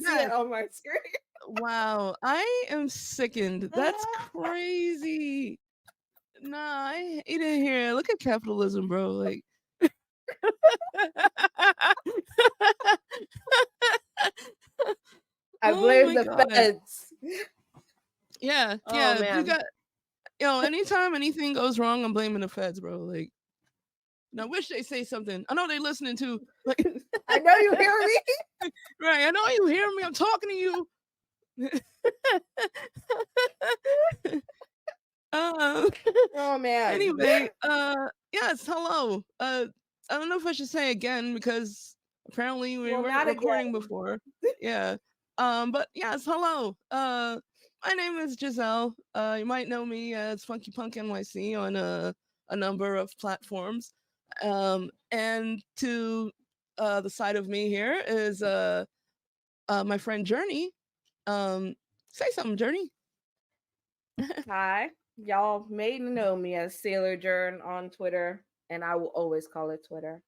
see it on my screen. Wow, I am sickened. That's crazy. Nah, I hate it here. Look at capitalism, bro. Like, I oh blame my the god. feds. Yeah, Oh yeah. You man. got anytime anything goes wrong, I'm blaming the feds, bro. Like, and I wish they say something. I know they listening to. Like, I know you hear me. right? I know you hear me. I'm talking to you. um. Oh man. Anyway, yes. Hello. I don't know if I should say again because apparently we Well, weren't not recording again. before. Yeah. But yes. Hello. My name is Giselle. You might know me as Funky Punk NYC on a number of platforms. And to the side of me here is my friend Journey. Um, say something, Journey. Hi. Y'all may know me as Sailor Jern on Twitter, and I will always call it Twitter.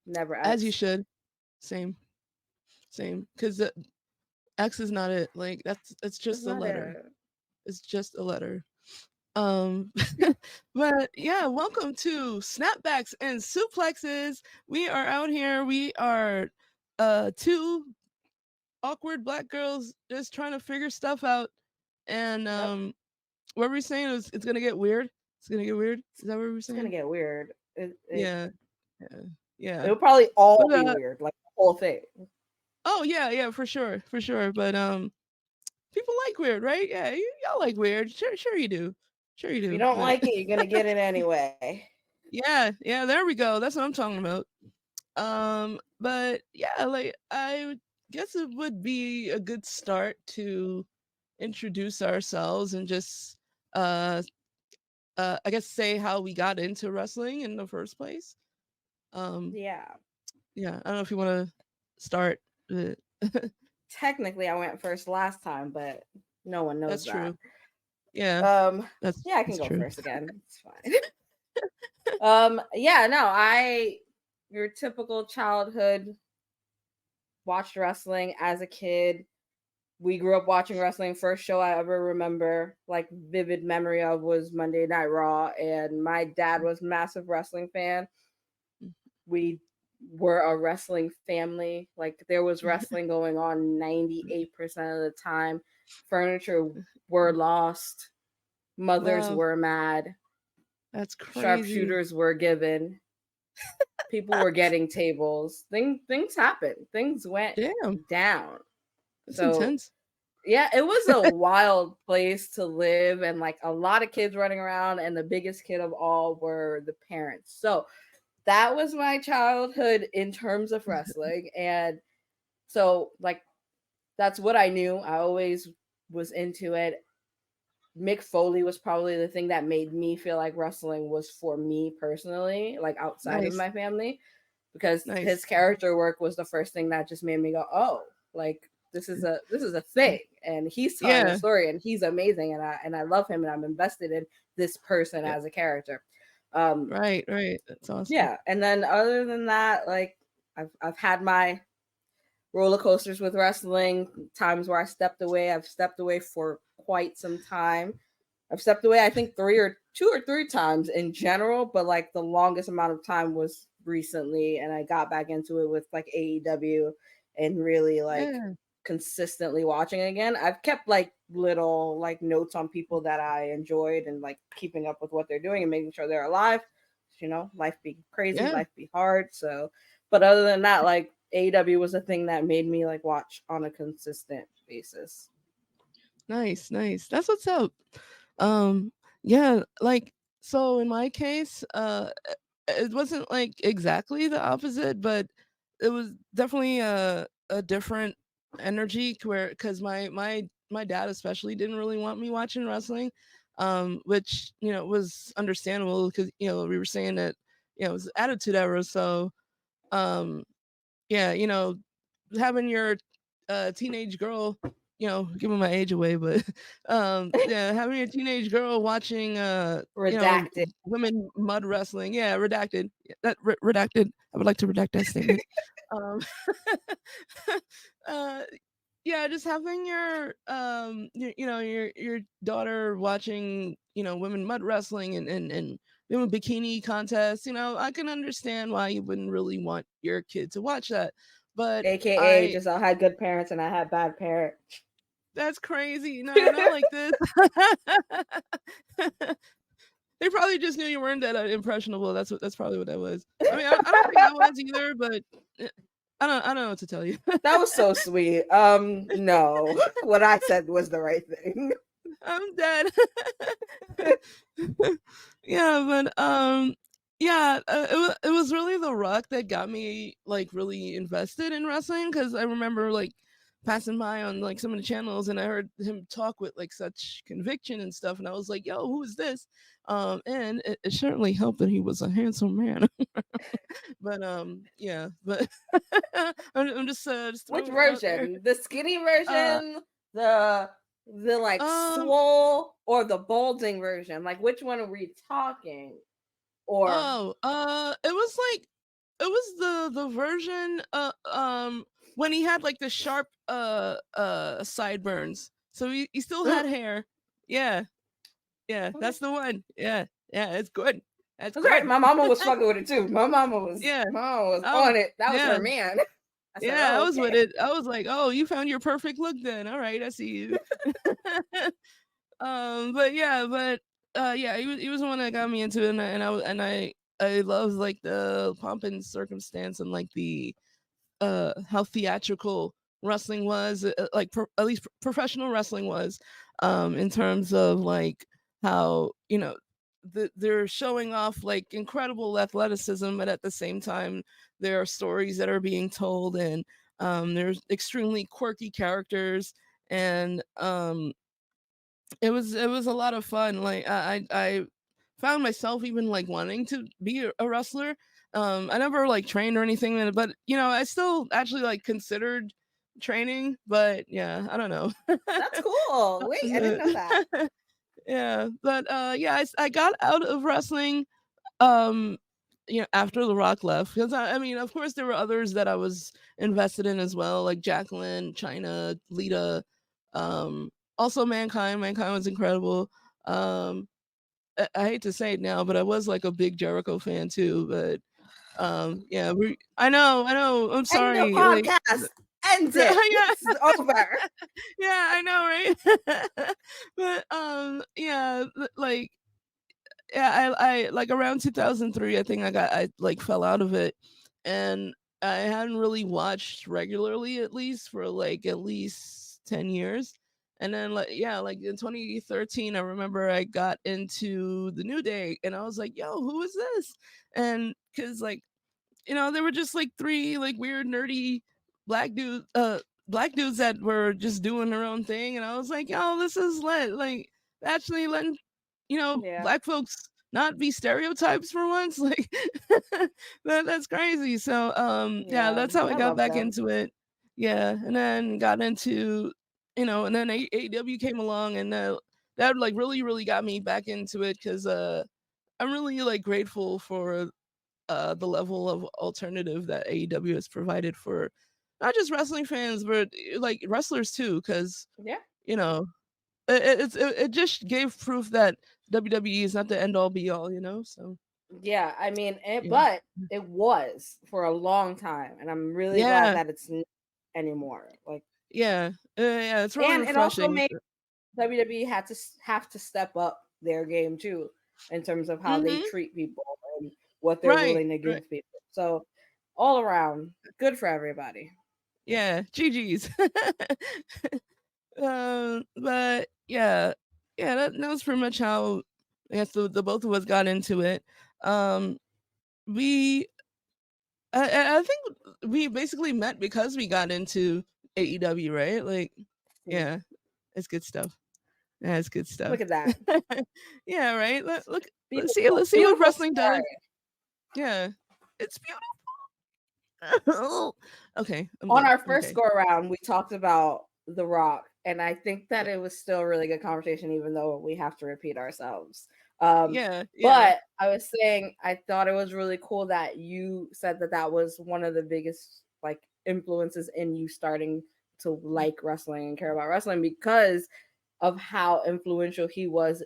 Never As you X. should. Same, same. Because X is not it. Like it's That's just a not letter. it. It's just a letter. Um but yeah, welcome to Snapbacks and Suplexes. We are out here. We are two awkward black girls just trying to figure stuff out. And Yep. what were we saying? It's gonna get weird. It's gonna get weird. Is that what we were It's gonna saying? get weird. Yeah. Yeah. Yeah. It'll probably all But be weird, like the whole thing. oh yeah, yeah, for sure. For sure. But people like weird, right? Yeah, y'all like weird. Sure you do. Sure you If you do. don't But like it, you're gonna get it anyway. yeah, yeah, there we go. That's what I'm talking about. But yeah, like I guess it would be a good start to introduce ourselves and just uh I guess say how we got into wrestling in the first place. Um Yeah. yeah, I don't know if you want to start. Technically, I went first last time, but no one knows That's that. true. Yeah, Um, that's yeah, I can that's go true. first again. It's fine. Yeah, no, your typical childhood watched wrestling as a kid. We grew up watching wrestling. First show I ever remember, like vivid memory of, was Monday Night Raw, and my dad was a massive wrestling fan. We were a wrestling family. Like there was wrestling going on 98% of the time. Furniture were lost. Mothers Wow, were mad. that's crazy. Sharpshooters were given. People were getting tables. Things happened. Things went Damn, down. that's So intense. yeah, it was a wild place to live, and like a lot of kids running around, and the biggest kid of all were the parents. So that was my childhood in terms of wrestling. And so like that's what I knew. I always was into it. Mick Foley was probably the thing that made me feel like wrestling was for me personally, like outside of Nice, my family, because nice. his character work was the first thing that just made me go, "Oh, like this is a thing." And he's telling a Yeah, story, and he's amazing, and I love him, and I'm invested in this person yeah. as a character. Um, Right, right. That's awesome. yeah, and then other than that, like I've had my roller coasters with wrestling, times where I stepped away. I've stepped away for quite some time. I've stepped away, I think, two or three times in general, but like the longest amount of time was recently, and I got back into it with like AEW and really like Yeah, consistently watching again. I've kept like little like notes on people that I enjoyed and like keeping up with what they're doing and making sure they're alive. You know, life be crazy, yeah. life be hard. So, but other than that, like AEW was a thing that made me like watch on a consistent basis. Nice, nice. That's what's up. Um, yeah, like so in my case, it wasn't like exactly the opposite, but it was definitely a different energy where because my dad especially didn't really want me watching wrestling, which was understandable because we were saying that it was Attitude Era, so um yeah, having your teenage girl, giving my age away, but yeah, having your teenage girl watching Redacted. women mud wrestling. Yeah, redacted. Yeah, redacted. I would like to redact that statement. Um uh yeah, just having your daughter watching, women mud wrestling and women bikini contests, I can understand why you wouldn't really want your kid to watch that. But AKA I Giselle had good parents and I had bad parents. that's crazy. No, not like this. They probably just knew you weren't that impressionable. That's probably what that was. I mean, I don't think I was either, but eh, I don't know what to tell you. That was so sweet. No. What I said was the right thing. I'm dead. Yeah, but yeah, it was really The Rock that got me like really invested in wrestling, because I remember like passing by on like some of the channels and I heard him talk with like such conviction and stuff, and I was like, "Yo, who is this?" And it certainly helped that he was a handsome man. But yeah, but I'm just Which throwing it out there. version? The skinny Uh, version, the like um, swole, or the balding version? Like which one are we talking? Or Oh, it was the version when he had like the sharp sideburns. So he still mm, had hair. Yeah. Yeah, okay. that's the one. Yeah. Yeah, it's good. That's That's right. good. My mama was fucking with it too. Yeah. My mama was I was on it. That was her yeah. man. I said, Yeah, I "Oh, was with okay." it. I was like, "Oh, you found your perfect look then. All right, I see you." But yeah, yeah, he was the one that got me into it, and I love like the pomp and circumstance and like the how theatrical wrestling was, like at least professional wrestling was, in terms of like how they're showing off like incredible athleticism, but at the same time there are stories that are being told, and there's extremely quirky characters, and it was a lot of fun. Like I found myself even like wanting to be a wrestler. I never like trained or anything, but I still actually like considered training. But yeah, I don't know. That's cool. Wait, I didn't know that. Yeah, but yeah, I got out of wrestling um after The Rock left, because I mean, of course there were others that I was invested in as well, like Jacqueline, China, Lita, um also Mankind was incredible. um I hate to say it now, but I was like a big Jericho fan too. But yeah, I know, I'm End the sorry, like podcast. End it. yeah, It's over. yeah, I know, right? But yeah, like yeah, I like around 2003, I think I like fell out of it, and I hadn't really watched regularly, at least for like at least 10 years. And then like yeah, like in 2013 I remember I got into the New Day, and I was like, "Yo, who is this?" And cuz like they were just like three like weird nerdy black dude black dudes that were just doing their own thing, and I was like, "Yo, this is lit." Like actually letting Yeah. black folks not be stereotypes for once. Like that's crazy. So yeah, Yeah. that's how I I got love back them. into it. Yeah, and then got into and then AEW came along, and that like really got me back into it, because I'm really like grateful for the level of alternative that AEW has provided for not just wrestling fans, but like wrestlers too, because Yeah. you know it just gave proof that WWE is not the end all be all, so Yeah. I mean, yeah. but it was for a long time, and I'm really glad Yeah, that it's not anymore. Like, yeah, yeah, it's really and it also refreshing. made WWE had to have to step up their game too in terms of how they Mhm. treat people and what they're Right, willing to right. give people. So all around, good for everybody. Yeah, GG's. But yeah, yeah, that was pretty much how I guess the both of us got into it. Um, we I think we basically met because we got into AEW, right? Like, See, yeah, it's good stuff. Yeah, it's good look stuff. at that. Yeah, right. Look, Beautiful, let's see what beautiful wrestling does. story. Yeah, it's beautiful. Okay, I'm On good. our I'm first okay. go around, we talked about The Rock, and I think that it was still a really good conversation, even though we have to repeat ourselves. Yeah, yeah, But I was saying I thought it was really cool that you said that that was one of the biggest like influences in you starting to like wrestling and care about wrestling because of how influential he was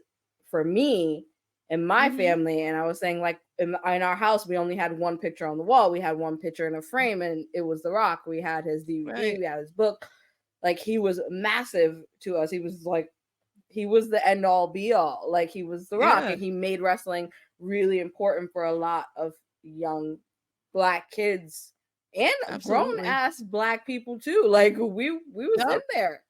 for me and my Mhm. family. And I was saying, like, in our house, we only had one picture on the wall. We had one picture in a frame, and it was The Rock. We had his DVD, Right. we had his book. Like, he was massive to us. He was like, he was the end all be all. Like, he was The Rock, Yeah. and he made wrestling really important for a lot of young black kids and grown Absolutely. ass black people too. Like, we was in Yep. there,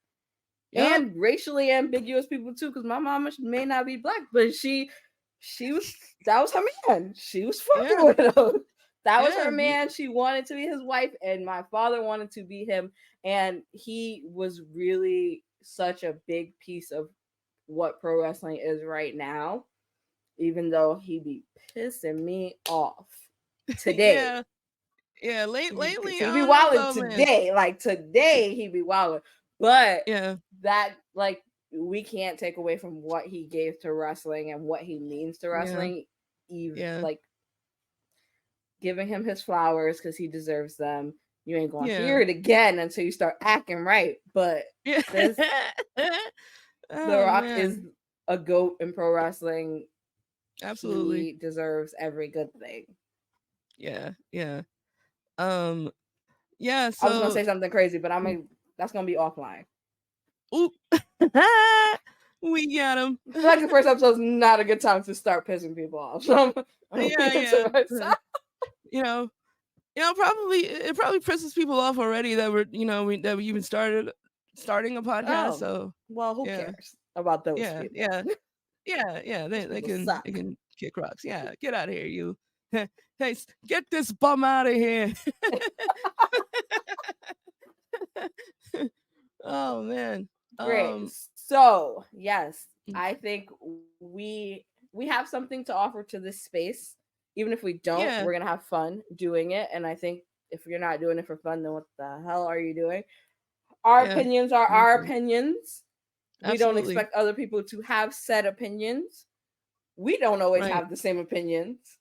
Yep. and racially ambiguous people too, because my mama may not be black, but she was, that was her man. She was fucking Yeah. with him. That was her Yeah. man. She wanted to be his wife, and my father wanted to be him. And he was really such a big piece of what pro wrestling is right now, even though he be pissing me off today. Yeah. Yeah. Lately, He I be don't know wilding though, man. today. Like, today he be wilding. But Yeah. that, like, we can't take away from what he gave to wrestling and what he means to Yeah. wrestling. Yeah. Like, giving him his flowers because he deserves them. You ain't gonna Yeah. hear it again until you start acting right. But Yeah. this The Oh Rock is man. a goat in pro wrestling. Absolutely. He deserves every good thing. Yeah. Yeah. Um. Yeah. I was gonna So. say something crazy, but that's gonna be offline. Oop. We got him. I feel like the first episode is not a good time to start pissing people off. So I'm gonna Yeah. keep it Yeah. to myself. You know. Probably it probably pisses people off already that we even starting a podcast. Oh, So well, who yeah. cares about those Yeah. people? Yeah. Yeah. Yeah. Those They people can suck. kick rocks. Yeah. Get out of here, you. Hey, get this bum out of here. Oh man. Great. Um. So yes, I think we we have something to offer to this space. Even if we don't, Yeah. we're gonna have fun doing it. And I think if you're not doing it for fun, then what the hell are you doing? Our Yeah. opinions are our Absolutely. opinions. We don't Absolutely. expect other people to have said opinions. We don't always Right. have the same opinions.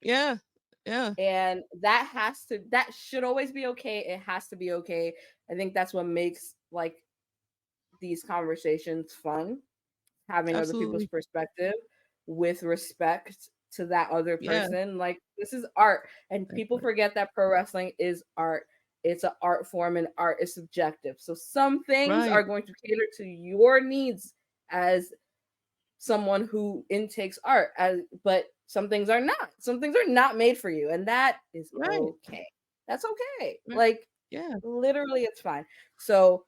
Yeah. Yeah. And that should always be okay. It has to be okay. I think that's what makes, like, these conversations fun, having other people's Absolutely. perspective with respect to that other Yeah. person. Like, this is art, and That people part. forget that pro wrestling is art. It's an art form, and art is subjective. So some things are Right. going to cater to your needs as someone who intakes art, as but some things are not. Some things are not made for you, and that is Right. okay. That's okay. Right. Like, Yeah. literally, it's fine. So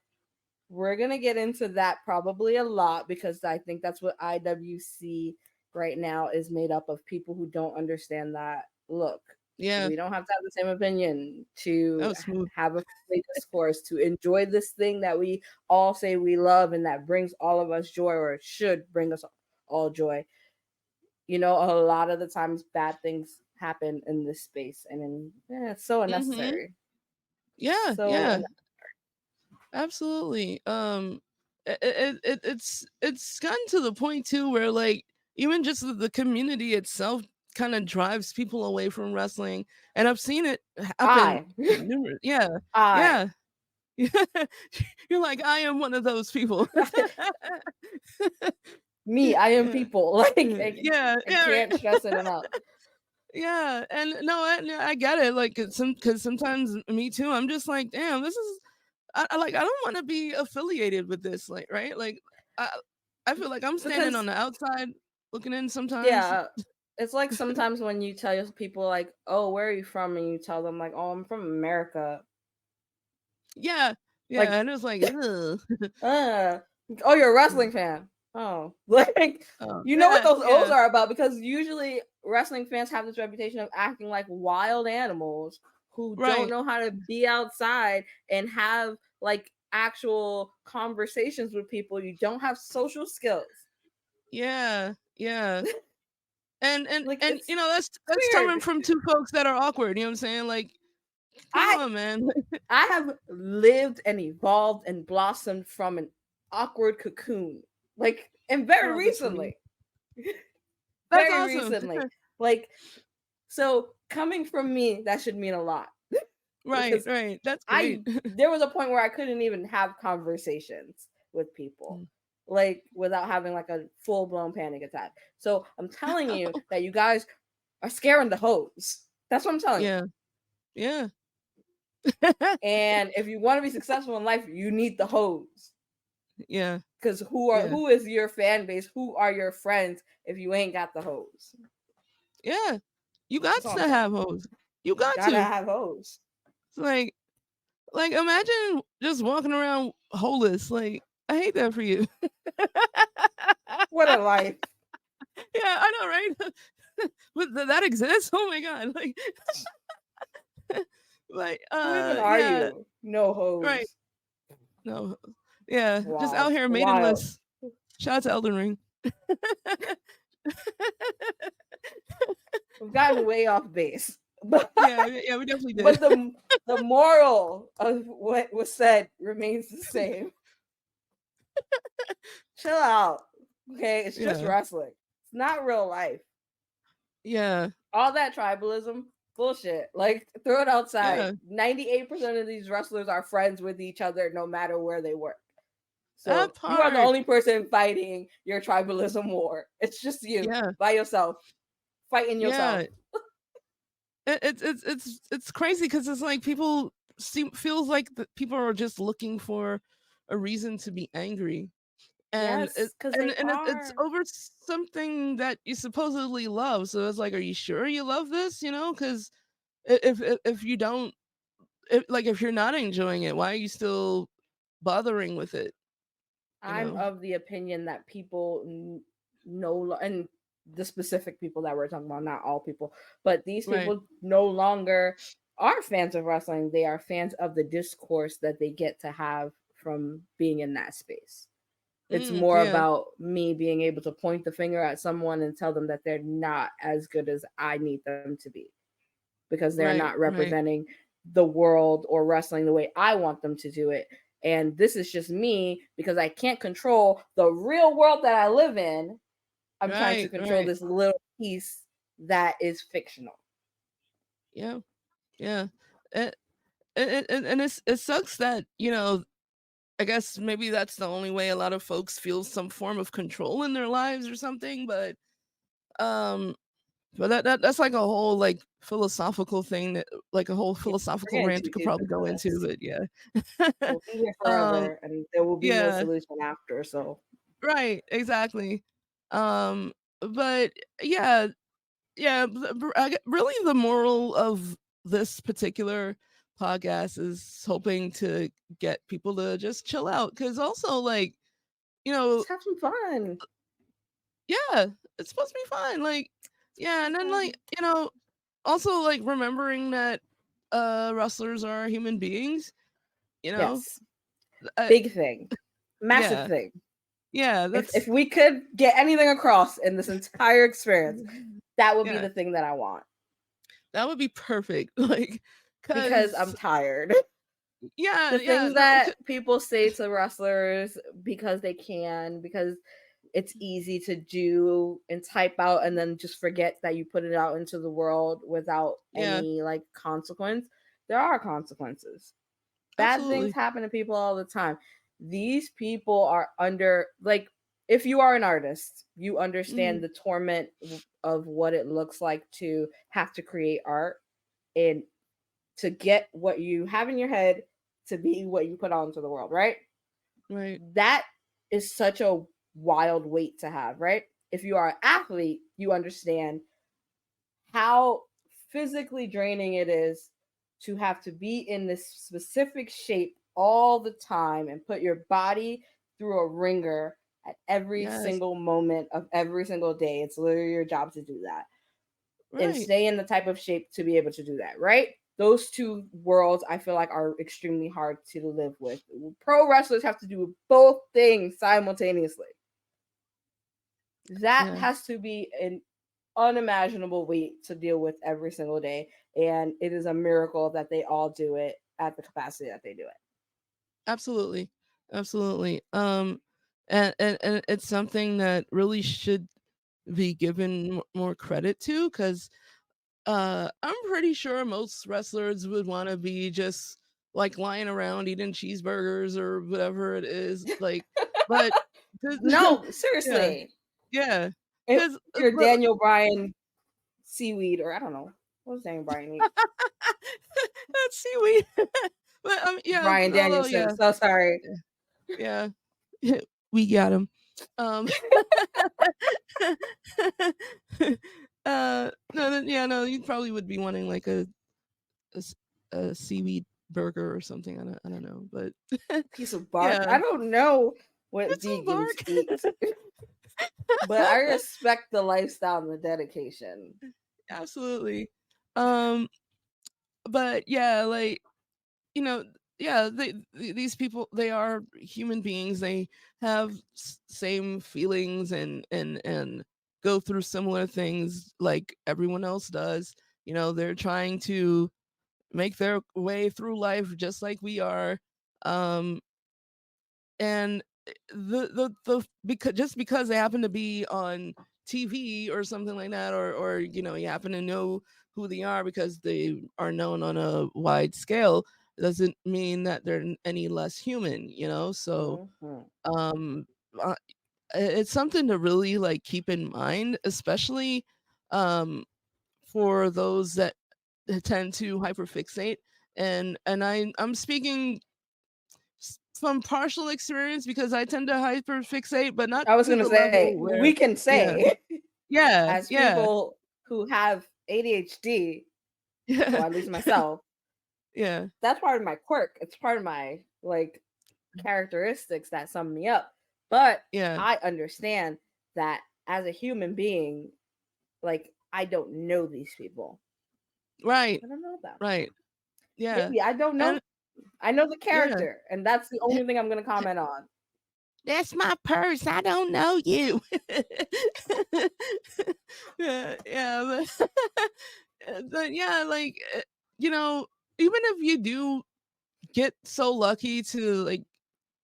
we're gonna get into that probably a lot because I think that's what IWC right now is made up of, people who don't understand that. Look, Yeah. we don't have to have the same opinion That to was smooth. have a friendly discourse, to enjoy this thing that we all say we love and that brings all of us joy, or it should bring us all joy. You know, a lot of the times bad things happen in this space, and it's so Mhm. unnecessary. Yeah. So Yeah. Absolutely. It's gotten to the point too where like even just the community itself kind of drives people away from wrestling, and I've seen it happen I, numerous. Yeah, I, yeah. You're like I am one of those people. me, I am Yeah, people. Like, yeah, I yeah. can't Right. stress it enough. Yeah, and no, I get it. Like, because sometimes me too. I'm just like, damn, this is I don't want to be affiliated with this, like, right? Like, I I feel like I'm standing on Because the outside looking in sometimes. yeah, it's like sometimes when you tell people, like, "Oh, where are you from?" and you tell them, like, "Oh, I'm from America." Yeah, yeah, Like, and it's like, ugh. uh, oh, you're a wrestling fan. Oh, like, Oh, you know what yeah, those O's yeah, are about, because usually wrestling fans have this reputation of acting like wild animals who don't right, know how to be outside and have, like, actual conversations with people. You don't have social skills. yeah, yeah, and Like, that's coming weird. from two folks that are awkward. You know what I'm saying? Like, come I on, man. I have lived and evolved and blossomed from an awkward cocoon. Like, and I very love this for you. recently. That's Very awesome. recently. Like, so coming from me, that should mean a lot. Right, because right. That's great. I there was a point where I couldn't even have conversations with people Mm. like without having like a full blown panic attack. So I'm telling you that you guys are scaring the hoes. That's what I'm telling you. Yeah, yeah. And if you want to be successful in life, you need the hoes. Yeah, Because yeah, who is your fan base? Who are your friends if you ain't got the hoes? yeah. You got That's all to I'm saying. have hoes. You got Gotta to. have hoes. It's like imagine just walking around holeless. Like I hate that for you. What a life. Yeah, I know, right? But that exists. Oh my god! Like, Who even are yeah, you? No right. hoes. No, yeah, just out Wow. here Wild. maidenless. Shout out to Elden Ring. We've gotten way off base. But Yeah, yeah, we definitely did. but the moral of what was said remains the same. Chill out. Okay, it's just Yeah, wrestling. It's not real life. yeah, All that tribalism, bullshit. Like throw it outside. yeah. 98% of these wrestlers are friends with each other no matter where they work. So That you are the part. only person fighting your tribalism war. It's just you Yeah, by yourself, fighting yourself. yeah. It's crazy because it's like people seem feels like people are just looking for a reason to be angry, and Yes, because they it's are. over something that you supposedly love. So it's like, are you sure you love this? You know, because if you don't, if you're not enjoying it, why are you still bothering with it? You I'm know, of the opinion that people and the specific people that we're talking about, not all people, but these right? people no longer are fans of wrestling. They are fans of the discourse that they get to have from being in that space. It's more Yeah, about me being able to point the finger at someone and tell them that they're not as good as I need them to be because they're not right, right. representing the world or wrestling the way I want them to do it. And this is just me because I can't control the real world that I live in. I'm trying to Right, control right. this little piece that is fictional. Yeah, yeah. It, and it sucks that I guess maybe that's the only way a lot of folks feel some form of control in their lives or something. Um, but that's like a whole like philosophical thing that like a whole Yeah, we're philosophical getting rant too you could deep probably into go into. this. But yeah, We'll be here um, forever and there will be no yeah, solution after. So right, exactly. But yeah, yeah, really the moral of this particular podcast is hoping to get people to just chill out because also like you know just have some fun. yeah, it's supposed to be fun like yeah, and then like also like remembering that wrestlers are human beings, you know. Yes. uh, Big thing. Massive yeah, thing. yeah, If that's we could get anything across in this entire experience, that would be yeah, the thing that I want that would be perfect like because I'm because tired. yeah, The yeah, things no, that people say to wrestlers because they can, because it's easy to do and type out and then just forget that you put it out into the world without yeah, any like consequence. There are consequences. Bad things absolutely, happen to people all the time. These people are under like if you are an artist, you understand hmm, the torment of what it looks like to have to create art and to get what you have in your head to be what you put out into the world, right? right, That is such a wild weight to have, right? If you are an athlete, you understand how physically draining it is to have to be in this specific shape all the time and put your body through a ringer at every yes, single moment of every single day. It's literally your job to do that and right, stay in the type of shape to be able to do that, right? Those two worlds I feel like are extremely hard to live with. Pro wrestlers have to do both things simultaneously. That yeah, has to be an unimaginable weight to deal with every single day. And it is a miracle that they all do it at the capacity that they do it. absolutely, absolutely. And it's something that really should be given more credit to because I'm pretty sure most wrestlers would want to be just like lying around eating cheeseburgers or whatever it is. Like, but 'cause- No, yeah, seriously. yeah, If because you're Daniel Bryan seaweed, or I don't know. What does Daniel Bryan eat? that's seaweed. But yeah, Brian although Danielson. yeah, So sorry. yeah, we got him. Um, no, yeah, no, you probably would be wanting like a, s- a seaweed burger or something. I don't know, but Piece of bark. yeah, I don't know what it's a vegans bark. eat, but I respect the lifestyle and the dedication. Absolutely. Um, but yeah, like you know, yeah, these people, they are human beings. They have same feelings and go through similar things like everyone else does. They're trying to make their way through life just like we are. Um, and the because just because they happen to be on TV or something like that, or you happen to know who they are because they are known on a wide scale, doesn't mean that they're any less human. So Mhm. um uh, it's something to really like keep in mind, especially um for those that tend to hyperfixate. I'm speaking from partial experience because I tend to hyperfixate, but not I was to gonna the say level where we can yeah, say yeah, as yeah, people who have ADHD, well, yeah, at least myself, yeah, that's part of my quirk. It's part of my like characteristics that sum me up. But yeah. I understand that as a human being, like I don't know these people. Right, I don't know them. right, yeah, Maybe I don't know. and I know the yeah. character, and that's the only thing I'm gonna comment on. That's my purse. I don't know you. Yeah, but yeah, like you know, even if you do get so lucky to like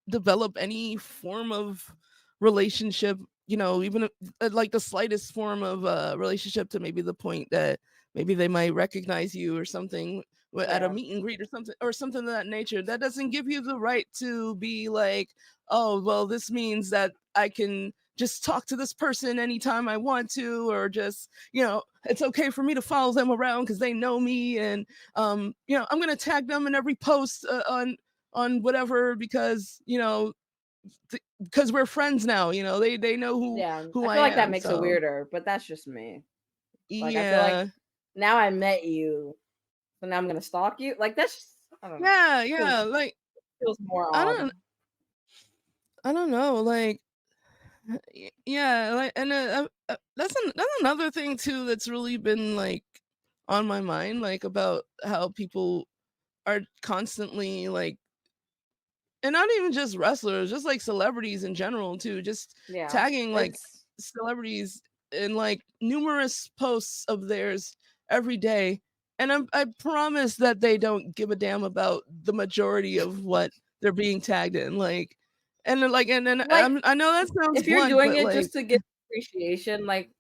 develop any form of relationship, even if, like the slightest form of relationship, to maybe the point that maybe they might recognize you or something at a Yeah. meet and greet or something of that nature. That doesn't give you the right to be like, oh, well, this means that I can just talk to this person anytime I want to, or just, it's okay for me to follow them around because they know me. And, I'm going to tag them in every post on whatever because because we're friends now. They know who Yeah. who I I feel like that am. makes it So weirder, but that's just me. Like I feel like yeah, now I met you, so now I'm gonna stalk you. Like that's just, I don't know. yeah, Feels yeah. Like feels more I odd. don't I don't know. Like yeah, like and that's another thing too that's really been like on my mind, like about how people are constantly like, and not even just wrestlers, just like celebrities in general too, just Yeah. tagging like It's celebrities in like numerous posts of theirs every day. And I promise that they don't give a damn about the majority of what they're being tagged in. Like, and then, like, and then like I know that sounds if you're blunt, doing but it like, just to get appreciation, like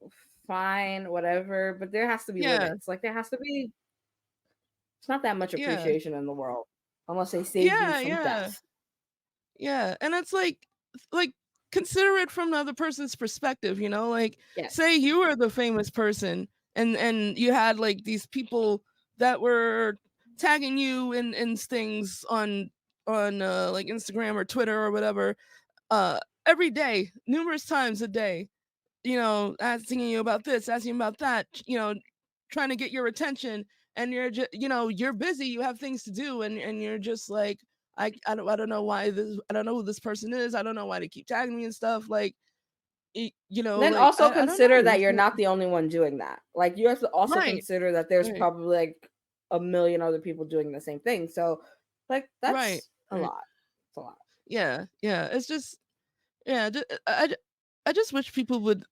fine, whatever. But there has to be yeah, limits. Like there has to be. It's not that much yeah, appreciation in the world unless they save you yeah, from yeah, death. yeah. And it's like consider it from the other person's perspective, like say Yes. you were the famous person and you had like these people that were tagging you in things on like Instagram or Twitter or whatever uh every day, numerous times a day, asking you about this, asking about that, trying to get your attention, and you're just, you're busy, you have things to do, and you're just like, I don't know why this, I don't know who this person is, I don't know why they keep tagging me and stuff, like, Then like also I don't know. consider that you're not the only one doing that. Like you have to also Right, consider that there's right, probably like a million other people doing the same thing. So like right, that's a right. lot. It's a lot. Yeah, yeah. It's just yeah. I just wish people would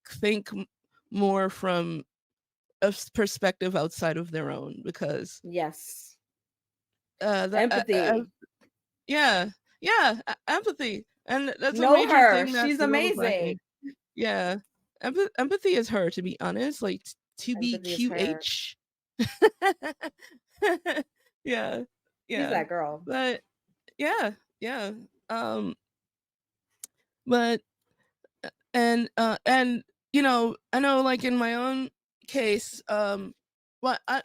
think more from a perspective outside of their own, because Yes. that Empathy. yeah, yeah, empathy, and that's a Know major her. thing that She's the world is amazing. lacking. Yeah, empathy is her, to be honest. Like Empathy is her. TBQH. Yeah, She's yeah, that girl. but yeah, yeah. Um, but and I know, like, in my own case, well, I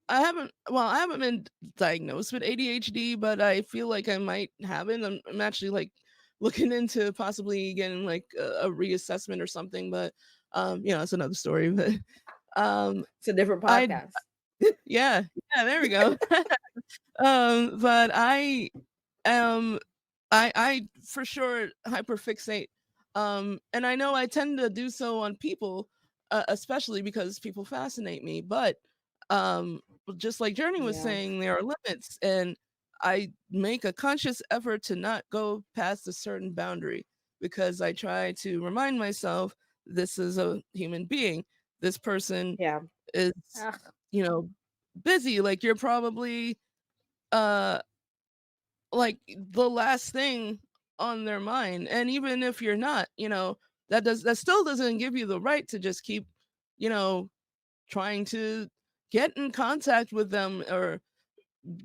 haven't been diagnosed with ADHD, but I feel like I might have it. I'm actually, like, looking into possibly getting, like, a reassessment or something, but it's another story. But um It's a different I podcast. yeah, yeah, there we go. But um I for sure hyperfixate. And I know I tend to do so on people, especially because people fascinate me. But um just like Journey was Yeah. saying, there are limits, and I make a conscious effort to not go past a certain boundary, because I try to remind myself this is a human being. This person Yeah. is, Ugh. you know, busy. Like, you're probably uh like the last thing on their mind. And even if you're not, that still doesn't give you the right to just keep, you know, trying to get in contact with them, or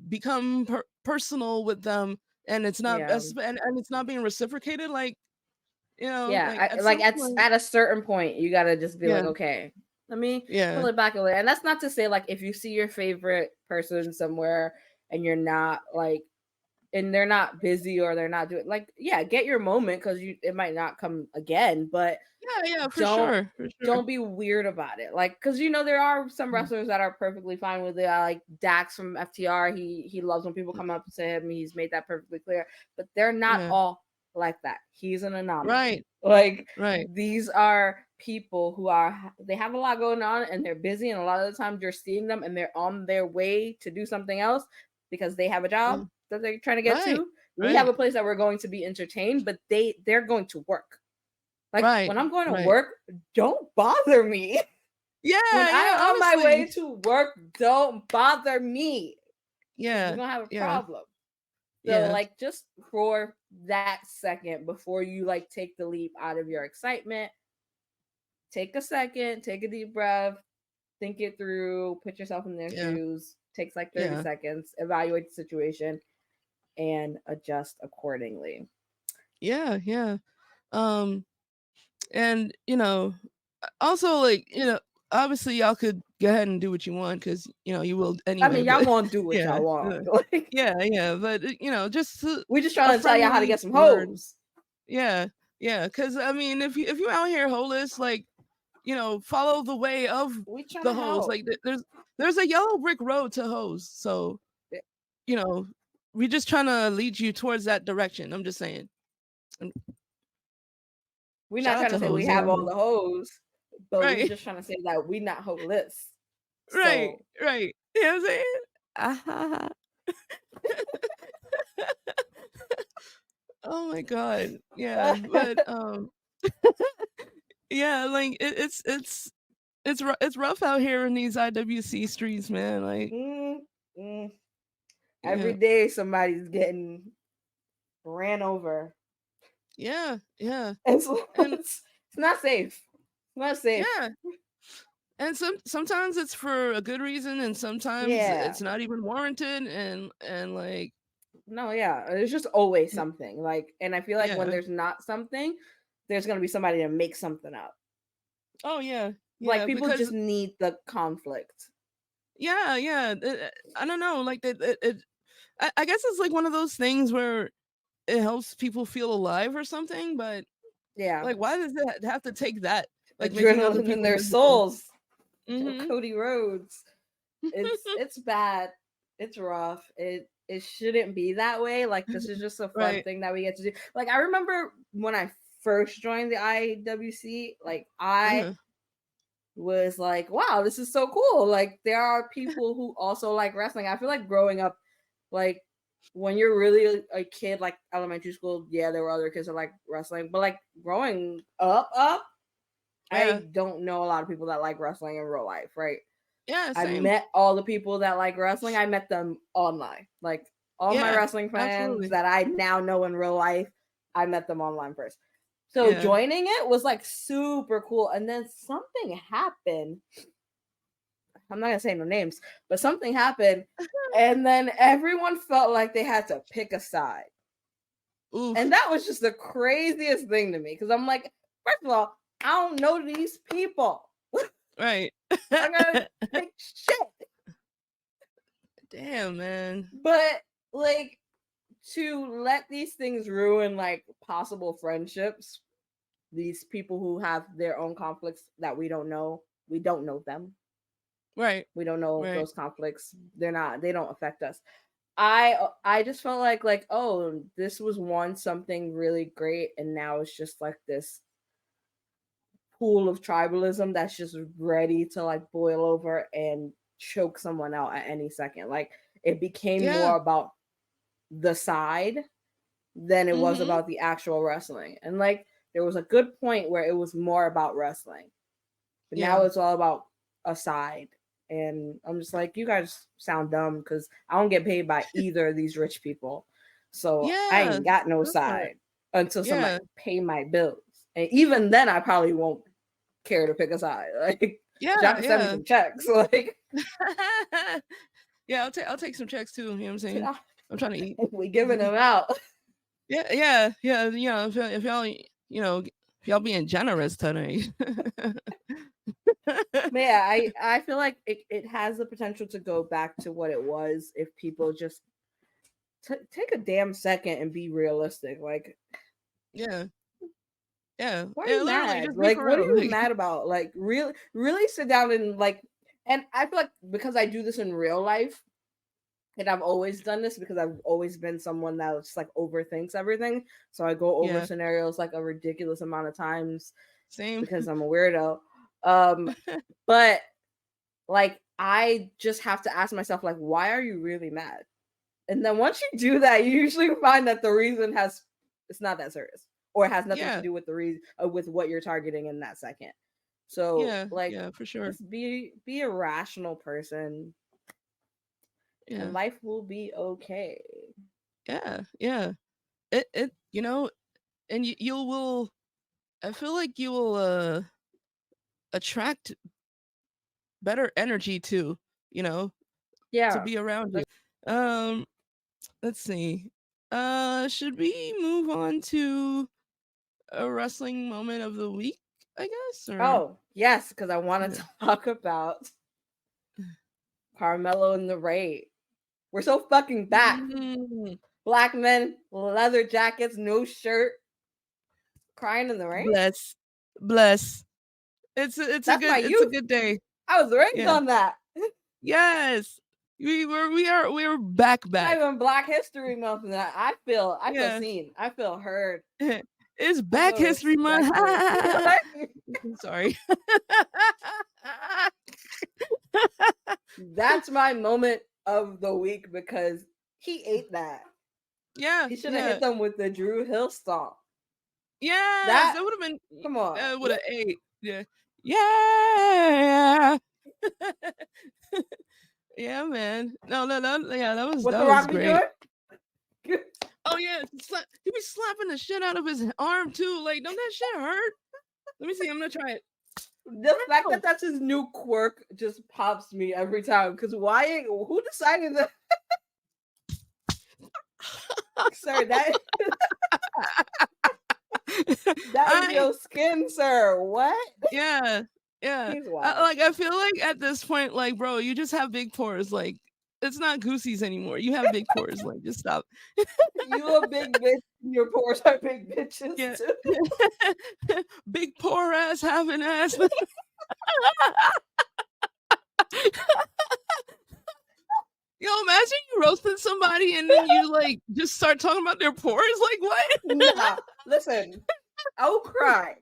become personal with them, and it's not Yeah. and it's not being reciprocated. Like, Yeah. like, at Like some point. at a certain point, you gotta just be Yeah, like, okay, let me pull yeah, it back a little. And that's not to say like if you see your favorite person somewhere and you're not like and they're not busy or they're not doing like yeah, get your moment because you it might not come again, but yeah, for don't sure, for sure. don't be weird about it. Like, because there are some Mm, wrestlers that are perfectly fine with it. Like Dax from FTR, he loves when people come up to him. He's made that perfectly clear. But they're not yeah, all like that. He's an anomaly. right, Like right. these are people who they have a lot going on and they're busy, and a lot of the times you're seeing them and they're on their way to do something else because they have a job Yeah, that they're trying to get right, to. We have right, a place that we're going to be entertained, but they're going to work. Like right, when I'm going to right. work, don't bother me. When Yeah, I'm yeah, on my way honestly. to work, don't bother me because we're Yeah, gonna have a yeah, problem. So yeah, like just for that second before you like take the leap out of your excitement, take a second, take a deep breath, think it through, put yourself in their yeah, shoes. Takes like 30 yeah, seconds, evaluate the situation and adjust accordingly. yeah, yeah. Um, and also, like, obviously y'all could go ahead and do what you want, because you will I anyway. mean, y'all But gonna do what yeah, y'all want. Like yeah, yeah. But just we just a trying to tell y'all how to friendly get some word. hoes. Yeah, yeah. Because I mean, if you out here holeless, like, follow the way of We trying the to hose. help. Like, there's a yellow brick road to hose. So you know, we just trying to lead you towards that direction. I'm just saying. And We're not shout out trying to to say we hose. Yeah. have all the hoes, but we Right. just trying to say that we not hoeless. Right. So Right. You know what I'm saying? Ah. Oh my god. Yeah. But yeah, like, it's rough out here in these IWC streets, man. Like, mm, mm. Every yeah. day somebody's getting ran over. Yeah. Yeah. It's And it's not safe. It's not safe. yeah. And sometimes it's for a good reason, and sometimes Yeah. it's not even warranted, and like, No, yeah. There's just always something. Like, and I feel like when yeah. there's not something, there's gonna be somebody to make something up. Oh yeah. Like Yeah, people because just need the conflict. yeah, yeah. I don't know, like, I guess it's like one of those things where it helps people feel alive or something, but Yeah. like, why does it have to take that? Like, making other Adrenaline in people their miserable. souls. Mhm. Cody Rhodes. It's bad. It's rough. It shouldn't be that way. Like this is just a fun Right. thing that we get to do. Like I remember when I first joined the IWC, like I Uh-huh. was like, wow, this is so cool. Like there are people who also like wrestling. I feel like growing up, like when you're really a kid, like elementary school, yeah, there were other kids that like wrestling, but like growing up, Yeah. I don't know a lot of people that like wrestling in real life, right? Yeah, I same. met all the people that like wrestling. I met them online. Like all my Yeah, wrestling fans absolutely. that I now know in real life, I met them online first. So Yeah. joining it was like super cool. And then something happened I'm not gonna say no names, but something happened, and then everyone felt like they had to pick a side. And Oof. that was just the craziest thing to me because I'm like, first of all, I don't know these people. Right. I gotta pick shit. Damn, man. But like to let these things ruin like possible friendships, these people who have their own conflicts that we don't know them. Right. We don't know Right. those conflicts. They don't affect us. I just felt like oh, this was once something really great and now it's just like this pool of tribalism that's just ready to like boil over and choke someone out at any second. Like it became Yeah. more about the side than it was Mhm. about the actual wrestling. And like there was a good point where it was more about wrestling. But now Yeah. it's all about a side. And I'm just like, you guys sound dumb because I don't get paid by either of these rich people. So I Yeah. ain't got no That part. side until somebody Yeah. pay my bills. And even then I probably won't care to pick a side. Like y'all Yeah, can send me yeah. some checks. Like Yeah, I'll take some checks too, you know what I'm saying? I'm trying to eat. we giving them out. Yeah, yeah, yeah, if y'all, if y'all being generous today. But yeah, I feel like it has the potential to go back to what it was if people just take a damn second and be realistic. Like, Yeah, yeah, why are yeah, you literally, mad? just be Like, for what are real, you like, mad about? Like, really sit down and like, and I feel like because I do this in real life, and I've always done this because I've always been someone that just like overthinks everything. So I go over yeah, scenarios like a ridiculous amount of times same. because I'm a weirdo. Um, but like I just have to ask myself, like, why are you really mad? And then once you do that, you usually find that the reason has it's not that serious, or it has nothing to Yeah, do with the reason with what you're targeting in that second. So yeah, like, yeah, for sure. just be a rational person, and Yeah, life will be okay. yeah, yeah. And you will. I feel like you will attract better energy too. You know, to Yeah. be around you. Um, let's see. Should we move on to a wrestling moment of the week, I guess? Or Oh yes, because I want yeah. to talk about Carmelo and the Raid. We're so fucking back. Mm, Black men, leather jackets, no shirt, crying in the rain. bless, bless. That's my It's a youth. good day. I was raised Yeah. on that. Yes. We are back It's not back. even Black History Month, and I feel Yeah. seen. I feel heard. It's I Back feel History Month. respected. Sorry. That's my moment of the week because he ate that. Yeah, He should have hit yeah. them with the Drew Hill stomp. Yes, That that would have been come on. that would have ate. Yeah. Yeah. Yeah, man. No, no, no. Yeah, What that the was Rock be great. doing? Oh yeah, he be slapping the shit out of his arm too. Like, don't that shit hurt? Let me see. I'm gonna try it. The fact that Ow! that's his new quirk just pops me every time. Because why? Who decided that? Sir, that is I your skin, sir. What? Yeah, yeah. He's wild. Like I feel like at this point, like bro, you just have big pores. Like it's not goosies anymore. You have big pores. Like just stop. You a big bitch. Your pores are big bitches Yeah. too. Big poor ass having ass. Yo, imagine you roasting somebody and then you like just start talking about their pores. Like what? Nah, listen. I will cry.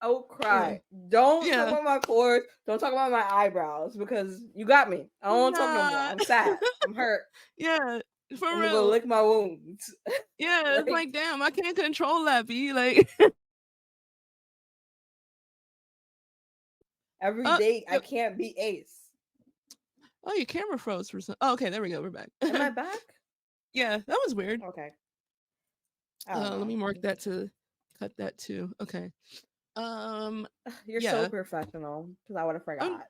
I will Yeah. cry. Don't talk Yeah. about my pores. Don't talk about my eyebrows because you got me. I don't want to talk no more. Nah. I'm sad. I'm hurt. Yeah. For I'm gonna go real. lick my wounds. Yeah. It's Like like damn, I can't control that. Be like, every day, I yo, can't be Ace. oh, your camera froze for some. Oh, okay, there we go. We're back. Am I back? Yeah, that was weird. Okay. I don't Let know. me mark that to cut that too. Okay. Um, You're so yeah. professional because I would have Oh, forgot.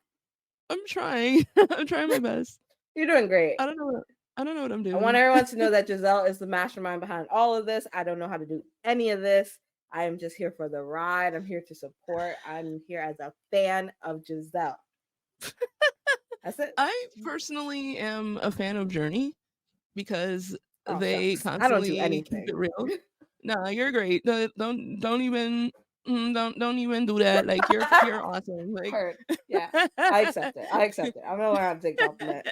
I'm trying. I'm trying my best. You're doing great. I don't know what I don't know what I'm I want doing. everyone to know that Giselle is the mastermind behind all of this. I don't know how to do any of this. I am just here for the ride. I'm here to support. I'm here as a fan of Giselle. That's it. I personally am a fan of Journey because Oh they shucks. I don't do constantly keep it anything. real. No, you're great. Don't even don't even do that. Like you're awesome. Like Heard. Yeah. I accept it. I accept it. I'm gonna learn how to take compliment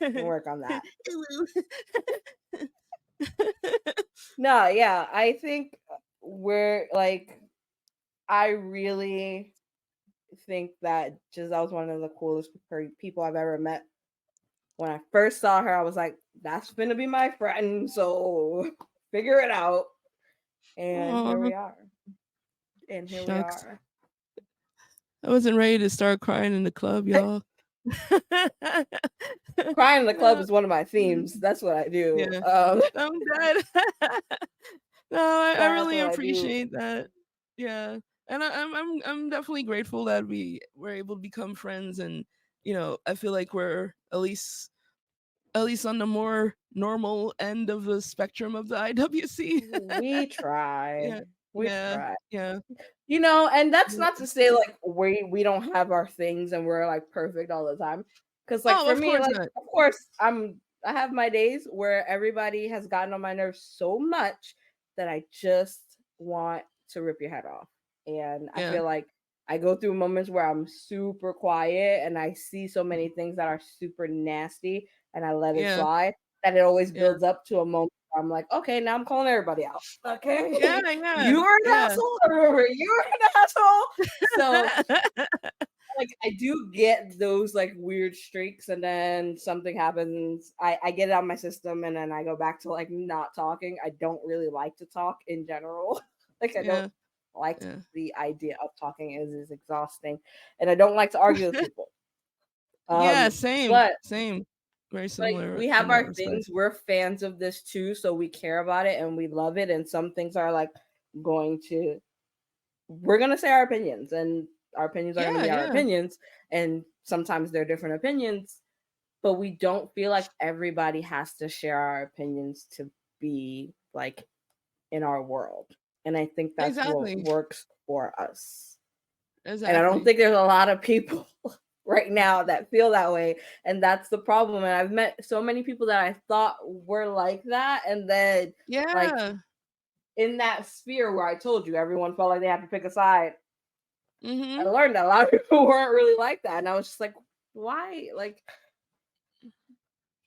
and work on that. No, yeah. I think we're like I really think that Giselle's one of the coolest people I've ever met. When I first saw her, I was like, that's gonna be my friend, so figure it out. And here Aw, we are. And here we shucks. are. I wasn't ready to start crying in the club, y'all. Crying in the club is one of my themes. That's what I do. Yeah, I'm dead. No, I That's really what I do. appreciate that. Yeah, and I'm definitely grateful that we were able to become friends, and I feel like we're at least on the more normal end of the spectrum of the IWC. We try. Yeah, We yeah, try. yeah, And that's yeah. not to say like we don't have our things and we're like perfect all the time. Cause like Oh, for of me, course like not. of course I have my days where everybody has gotten on my nerves so much that I just want to rip your head off. And I Yeah, feel like I go through moments where I'm super quiet and I see so many things that are super nasty and I let it yeah, slide that it always yeah, builds up to a moment where I'm like, okay, now I'm calling everybody out. yeah, Okay. yeah, You are an yeah. asshole. Remember, you are an asshole. So like I do get those like weird streaks and then something happens. I get it out of my system and then I go back to like not talking. I don't really like to talk in general. Like I don't Yeah, like yeah. the idea of talking is exhausting. And I don't like to argue with people. Yeah, same, But same. Very like similar we in have that our respect. things. We're fans of this too, so we care about it and we love it. And some things are like going to we're gonna say our opinions, and our opinions are gonna Yeah, be our yeah, opinions, and sometimes they're different opinions, but we don't feel like everybody has to share our opinions to be like in our world. And I think that's what exactly, works for us. And I don't exactly. think there's a lot of people right now that feel that way. And that's the problem. And I've met so many people that I thought were like that. And then, like, Yeah. in that sphere where I told you everyone felt like they had to pick a side, I Mhm. learned that a lot of people weren't really like that. And I was just like, why? Like,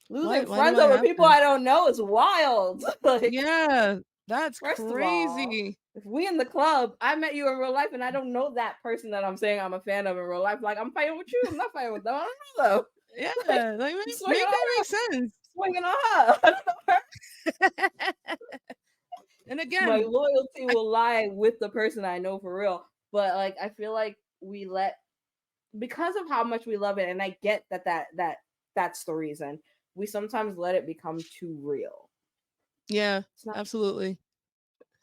losing Why do friends I over have people to? I don't know is wild. Like, Yeah, that's first of all, crazy. if we in the club, I met you in real life and I don't know that person that I'm saying I'm a fan of in real life. Like, I'm fighting with you. I'm not fighting with them. I don't know them. Like, Yeah, like, I'm swinging make on that her. make sense. Swinging on her. I don't know her. And My again, loyalty I will lie with the person I know for real. But like, I feel like we let because of how much we love it, and I get that's the reason. We sometimes let it become too real. yeah, It's not absolutely.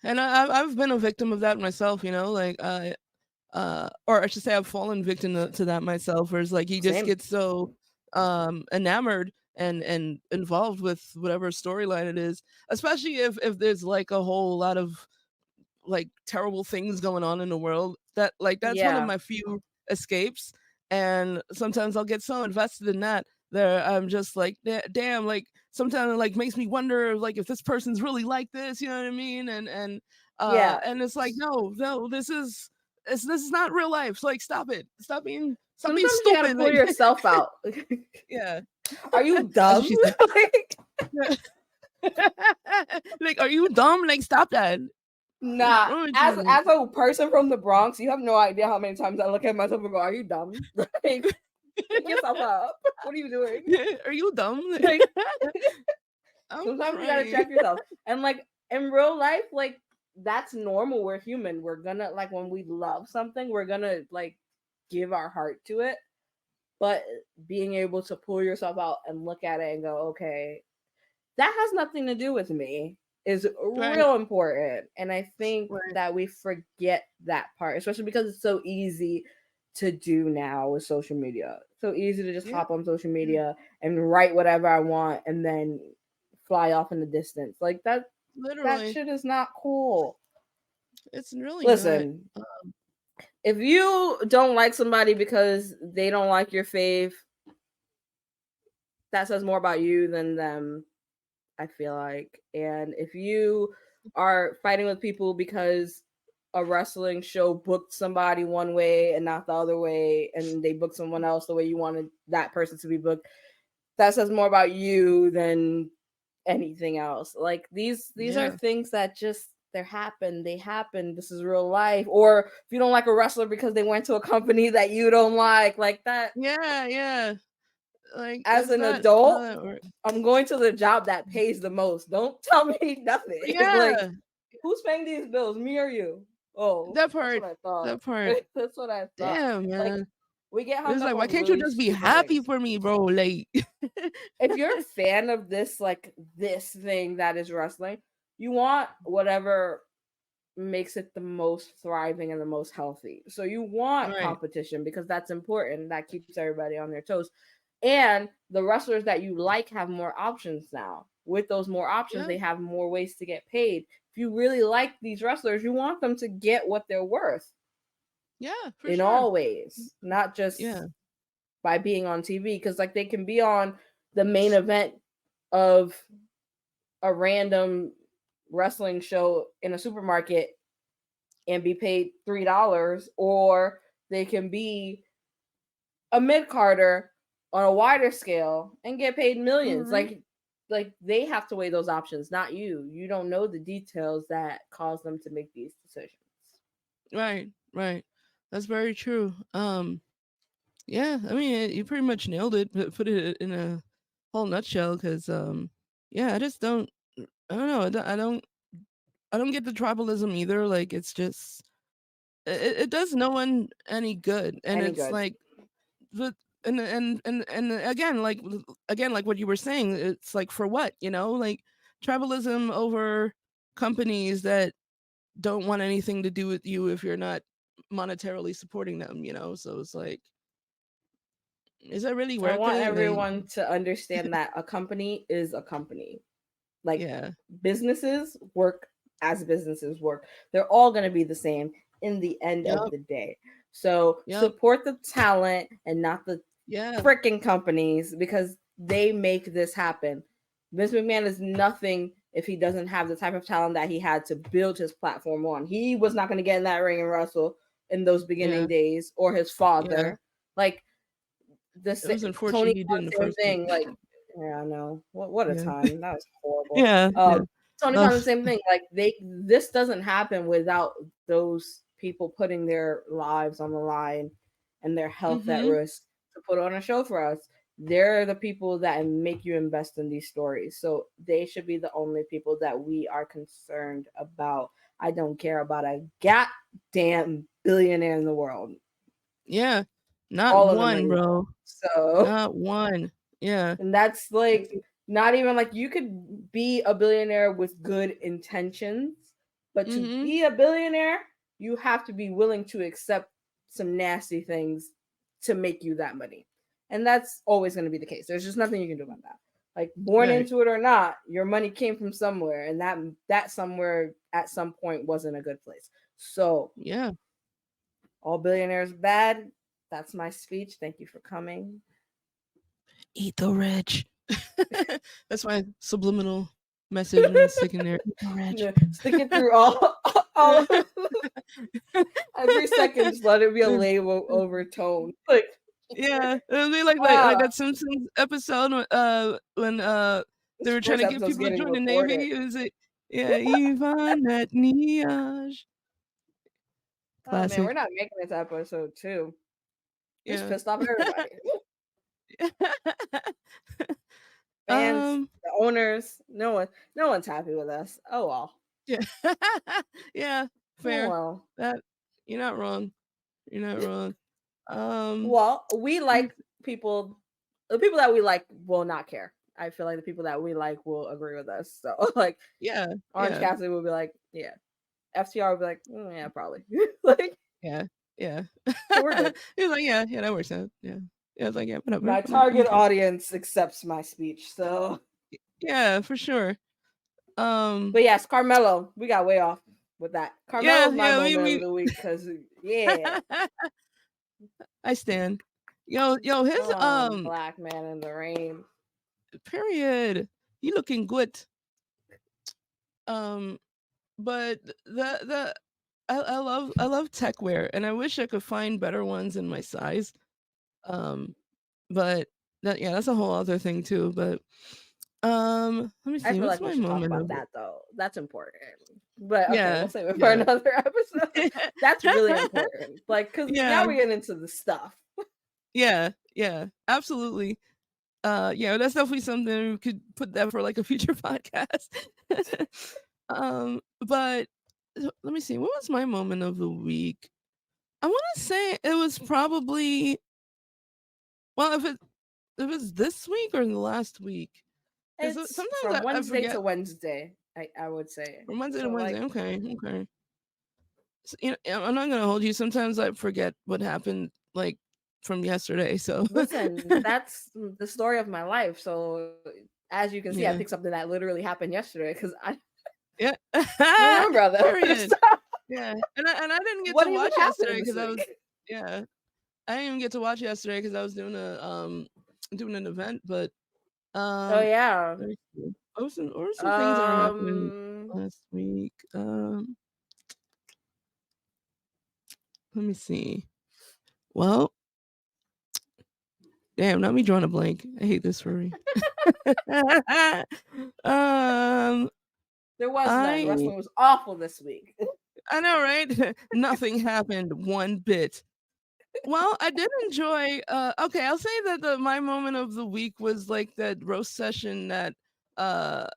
And I've been a victim of that myself, like, or I should say I've fallen victim to that myself, where it's like you just same. get so enamored and involved with whatever storyline it is, especially if there's like a whole lot of like terrible things going on in the world. That's one of Yeah. my few escapes, and sometimes I'll get so invested in that I'm just like, damn, like sometimes it like makes me wonder like if this person's really like this, you know what I mean? Yeah. And it's like, no, this is not real life. So like, stop being Sometimes you gotta stupid. pull Like, yourself out. yeah, Are you that's what dumb? she said. Like, Like, are you dumb? Like, stop that. What's nah. wrong with As you? a person from the Bronx, you have no idea how many times I look at myself and go, "Are you dumb? Like, pick yourself up. What are you doing?" Are you dumb? Like, I'm sometimes you gotta crying. check yourself. And like in real life, like that's normal. We're human. We're gonna like when we love something, we're gonna like give our heart to it. But being able to pull yourself out and look at it and go, okay, that has nothing to do with me is Right, real important. And I think right. that we forget that part, especially because it's so easy. to do now with social media. So easy to just Yeah. hop on social Yeah. media and write whatever I want and then fly off in the distance. Like that Literally. shit is not cool. It's really not. Listen, if you don't like somebody because they don't like your fave, that says more about you than them, I feel like. And if you are fighting with people because a wrestling show booked somebody one way and not the other way, and they booked someone else the way you wanted that person to be booked, that says more about you than anything else. Like these are Yeah. things that just they happen. This is real life. Or if you don't like a wrestler because they went to a company that you don't like that, Yeah, yeah. Like, as that's an not how adult, that works. I'm going to the job that pays the most. Don't tell me nothing. Like, Yeah, who's paying these bills? Me or you? Oh, that that's part. what I thought. That part. That's what I thought. Damn, Like, man. we get hung It's up like, why on can't you really just be stupid happy things. for me, bro? Like, If you're a fan of this, like this thing that is wrestling, you want whatever makes it the most thriving and the most healthy. So you want right. competition because that's important. That keeps everybody on their toes. And the wrestlers that you like have more options now. With those more options, Yeah, they have more ways to get paid. If you really like these wrestlers, you want them to get what they're worth yeah, for in sure. all ways, not Yeah. just by being on TV. Because like they can be on the main event of a random wrestling show in a supermarket and be paid $3, or they can be a mid carder on a wider scale and get paid millions. Hmm. Like they have to weigh those options, not you. You don't know the details that cause them to make these decisions. Right, right. That's very true. Yeah, I mean, you pretty much nailed it. Put it in a whole nutshell. Because yeah, I just don't. I don't know. I don't get the tribalism either. Like, it's just it does no one any good, and Any it's good. like, but and again, like what you were saying, it's like, for what, like, tribalism over companies that don't want anything to do with you if you're not monetarily supporting them. So it's like, is that really I worth want it? Like, everyone to understand that a company is a company. Like yeah. businesses work as businesses work. They're all going to be the same in the end of Yep. the day. So Yep. support the talent and not the Yeah. freaking companies because they make this happen. Vince McMahon is nothing if he doesn't have the type of talent that he had to build his platform on. He was not going to get in that ring and wrestle in those beginning Yeah. days, or his Yeah. father. Like It was Tony unfortunate he did in Khan, the same first place. thing. Like, yeah, I know. What a Yeah. time. That was horrible. Yeah. Yeah. Tony Khan, the Ugh. same thing. Like this doesn't happen without those people putting their lives on the line and their health at Mhm. risk to put on a show for us. They're the people that make you invest in these stories. So they should be the only people that we are concerned about. I don't care about a goddamn billionaire in the world. Yeah. Not All of them are one, evil. bro. So Not one. Yeah. and that's like not even like you could be a billionaire with good intentions, but to Mhm. be a billionaire, you have to be willing to accept some nasty things to make you that money. And that's always going to be the case. There's just nothing you can do about that. Like born Right. into it or not, your money came from somewhere, and that somewhere at some point wasn't a good place. So Yeah. all billionaires bad. That's my speech. Thank you for coming. Eat the rich. That's my subliminal message I'm gonna stick in there. Eat the rich. Stick it through all every second. Just let it be a label overtone. Like Yeah, it'll be like ah, that Simpsons episode when they this were trying first to get episode's people to getting join the recorded. Navy. It was like, yeah, Ivan at Niage. Oh man, we're Classic. not making this episode too. Just Yeah. pissed off everybody. Fans, um. the owners, no one's happy with us. Oh well. Yeah. Yeah. Oh Fair. well. That you're not wrong. You're not wrong. Um. Well, we like people. The people that we like will not care. I feel like the people that we like will agree with us. So like Yeah. Orange Yeah. Cassidy will be like, yeah. FTR will be like, yeah, probably. Like Yeah. Yeah. So we're good. He was like, yeah, that works out. Yeah. Yeah, I was like, yeah, whatever. My I'm target cool. audience accepts my speech. So, Yeah, for sure. but yes, Carmelo, we got way off with that. Yeah, Carmelo's my yeah, moment of we the week because yeah, I stand. Yo, his come on, black man in the rain. period. He looking good. Um, but the I love tech wear, and I wish I could find better ones in my size. Um, but that's a whole other thing too. But let me I see, feel what's like we my should talk moment about of it? that though. That's important. But okay, we'll Yeah, save it for yeah. another episode. That's really important. Like, because now Yeah, we get into the stuff. yeah, absolutely. Yeah, that's definitely something we could put that for like a future podcast. But let me see, what was my moment of the week? I want to say it was probably, well, if it's this week or the last week, because It's sometimes from I Wednesday forget. to Wednesday, I would say. From Wednesday to So, Wednesday. like, Okay, okay. So, I'm not gonna hold you. Sometimes I forget what happened like from yesterday. So listen, that's the story of my life. So, as you can see, I yeah, picked something that literally happened yesterday because I yeah. remember other Period. stuff. Yeah, and I didn't get What to even watch happened yesterday this because I week? was, yeah, I didn't even get to watch yesterday because I was doing an event. But Oh, um, yeah. let me see. What were some things that were happening Um, last week? Let me see. Well, damn, not me drawing a blank. I hate this for me. um, there was none. I Wrestling was awful this week. I know, right? Nothing happened one bit. Well, I did enjoy. Okay, I'll say that my moment of the week was like that roast session uh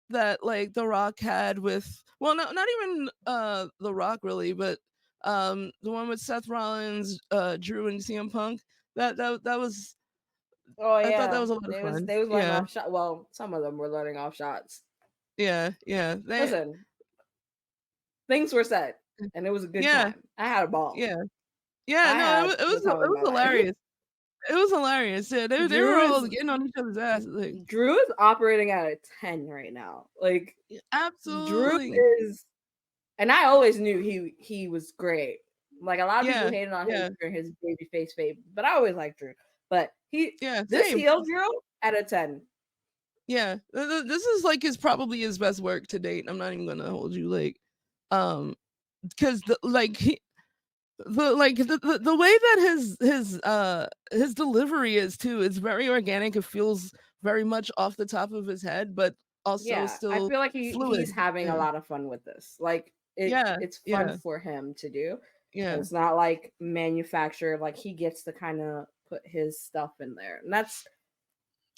that like The Rock had with, well, no, not even The Rock really, but the one with Seth Rollins, Drew, and CM Punk. That was, Oh I thought that yeah, was a lot of fun. they was letting Yeah, off shot. Well, some of them were letting off shots. yeah. Listen, things were said, and it was a good Yeah, time. I had a ball. yeah, yeah. I No, had the time it of was my life. hilarious. It was hilarious. Yeah, they Drew were all is getting on each other's ass. Like, Drew is operating at a 10 right now. Like Drew absolutely. is, and I always knew he was great. Like a lot of people Yeah, hated on him yeah, during his baby face fade, but I always liked Drew. But yeah. this Same. heel Drew at a 10. Yeah, this is like his probably his best work to date. I'm not even gonna hold you, like, um, because the way that his delivery is too, it's very organic. It feels very much off the top of his head, but also Yeah, I still feel like he's fluid. having a Yeah, lot of fun with this. Like yeah, it's fun yeah, for him to do. And yeah, it's not like manufactured, like he gets to kind of put his stuff in there. And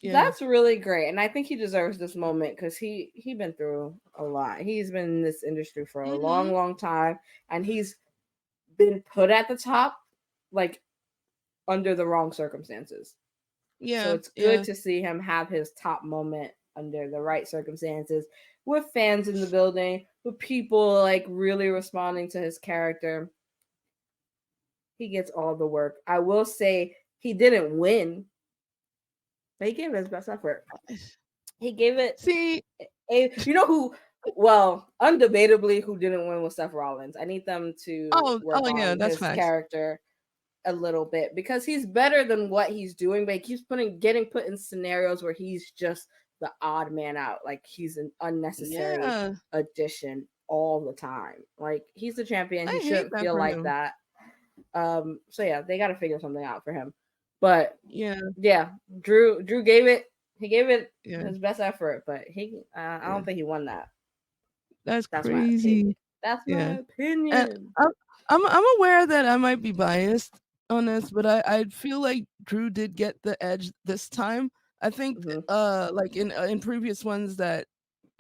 yeah. that's really great. And I think he deserves this moment cuz he been through a lot. He's been in this industry for a Mm-hmm. long time and he's been put at the top like under the wrong circumstances. So Yeah, it's good yeah, to see him have his top moment under the right circumstances with fans in the building, with people like really responding to his character. He gets all the work. I will say he didn't win, but he gave it his best effort. He gave it see, you know who, well, undebatably who didn't win was Seth Rollins. I need them to work oh yeah, on that's his facts. character a little bit because he's better than what he's doing, but he keeps getting put in scenarios where he's just the odd man out. Like he's an unnecessary Yeah, addition all the time. Like he's the champion. He I hate shouldn't that feel for like him. that. So yeah, they gotta figure something out for him. But Yeah, yeah, Drew gave it he gave it yeah, his best effort, but I yeah. don't think he won that. That's That's my opinion. crazy. That's my Yeah. And opinion. I'm aware that I might be biased on this, but I feel like Drew did get the edge this time. I think Mhm. like in previous ones that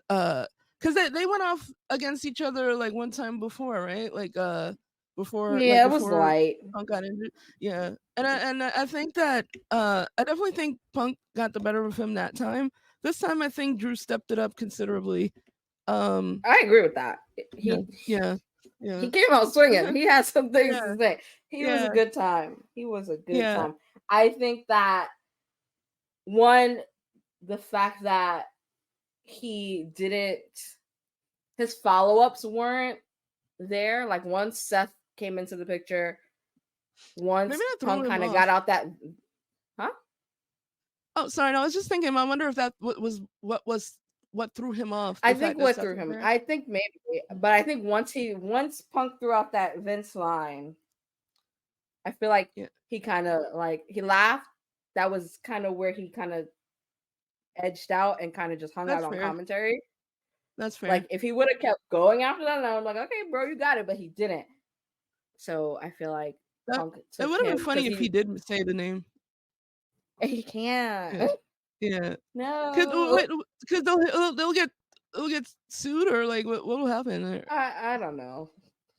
because they went off against each other like one time before, right? Like Yeah, it was before light. Punk got injured. Yeah. And I think that I definitely think Punk got the better of him that time. This time I think Drew stepped it up considerably. Um I agree with that. yeah, He yeah. He Yeah. came out swinging. He had some things Yeah. to say. He was a Yeah. good time. He was a good Yeah. time. I think that one, the fact that he didn't, his follow ups weren't there. Like once Seth came into the picture, Maybe once that threw Punk him kind of got off. out that, huh? Oh, sorry. No, I was just thinking. I wonder if that was what threw him off. I The think fact that what Seth threw was him. there. I think maybe, but I think once Punk threw out that Vince line, I feel like Yeah, he kind of like he laughed. That was kind of where he kind of edged out and kind of just hung out that's on fair. commentary. That's fair. Like if he would have kept going after that, I'm like, okay, bro, you got it, but he didn't. So I feel like That Punk it took would have been him because funny if he he did say the name. he can't. Yeah. Yeah. Cause No, wait, cause they'll get sued or like what will happen? I don't know.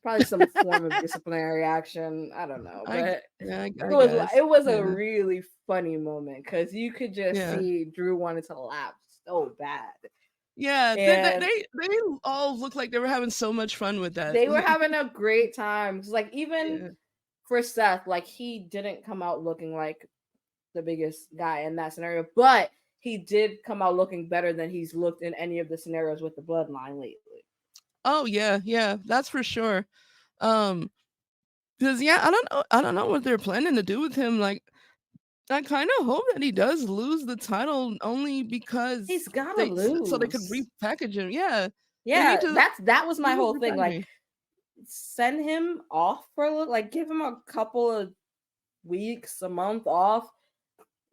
Probably some form of disciplinary action. I don't know, but Yeah, it I was guess. it was a Yeah. really funny moment because you could just Yeah. see Drew wanted to laugh so bad, Yeah. and They all look like they were having so much fun with that. they were Like having a great time. 'Cause, like even yeah. for Seth, like he didn't come out looking like the biggest guy in that scenario, but he did come out looking better than he's looked in any of the scenarios with the bloodline lately. Oh yeah, yeah, that's for sure. Um, because yeah, I don't know what they're planning to do with him. Like, I kind of hope that he does lose the title only because He's gotta so they could lose. repackage him. Yeah, they need Yeah, to that was my keep whole thing. Like repackaging. send him off for a little, like give him a couple of weeks, a month off,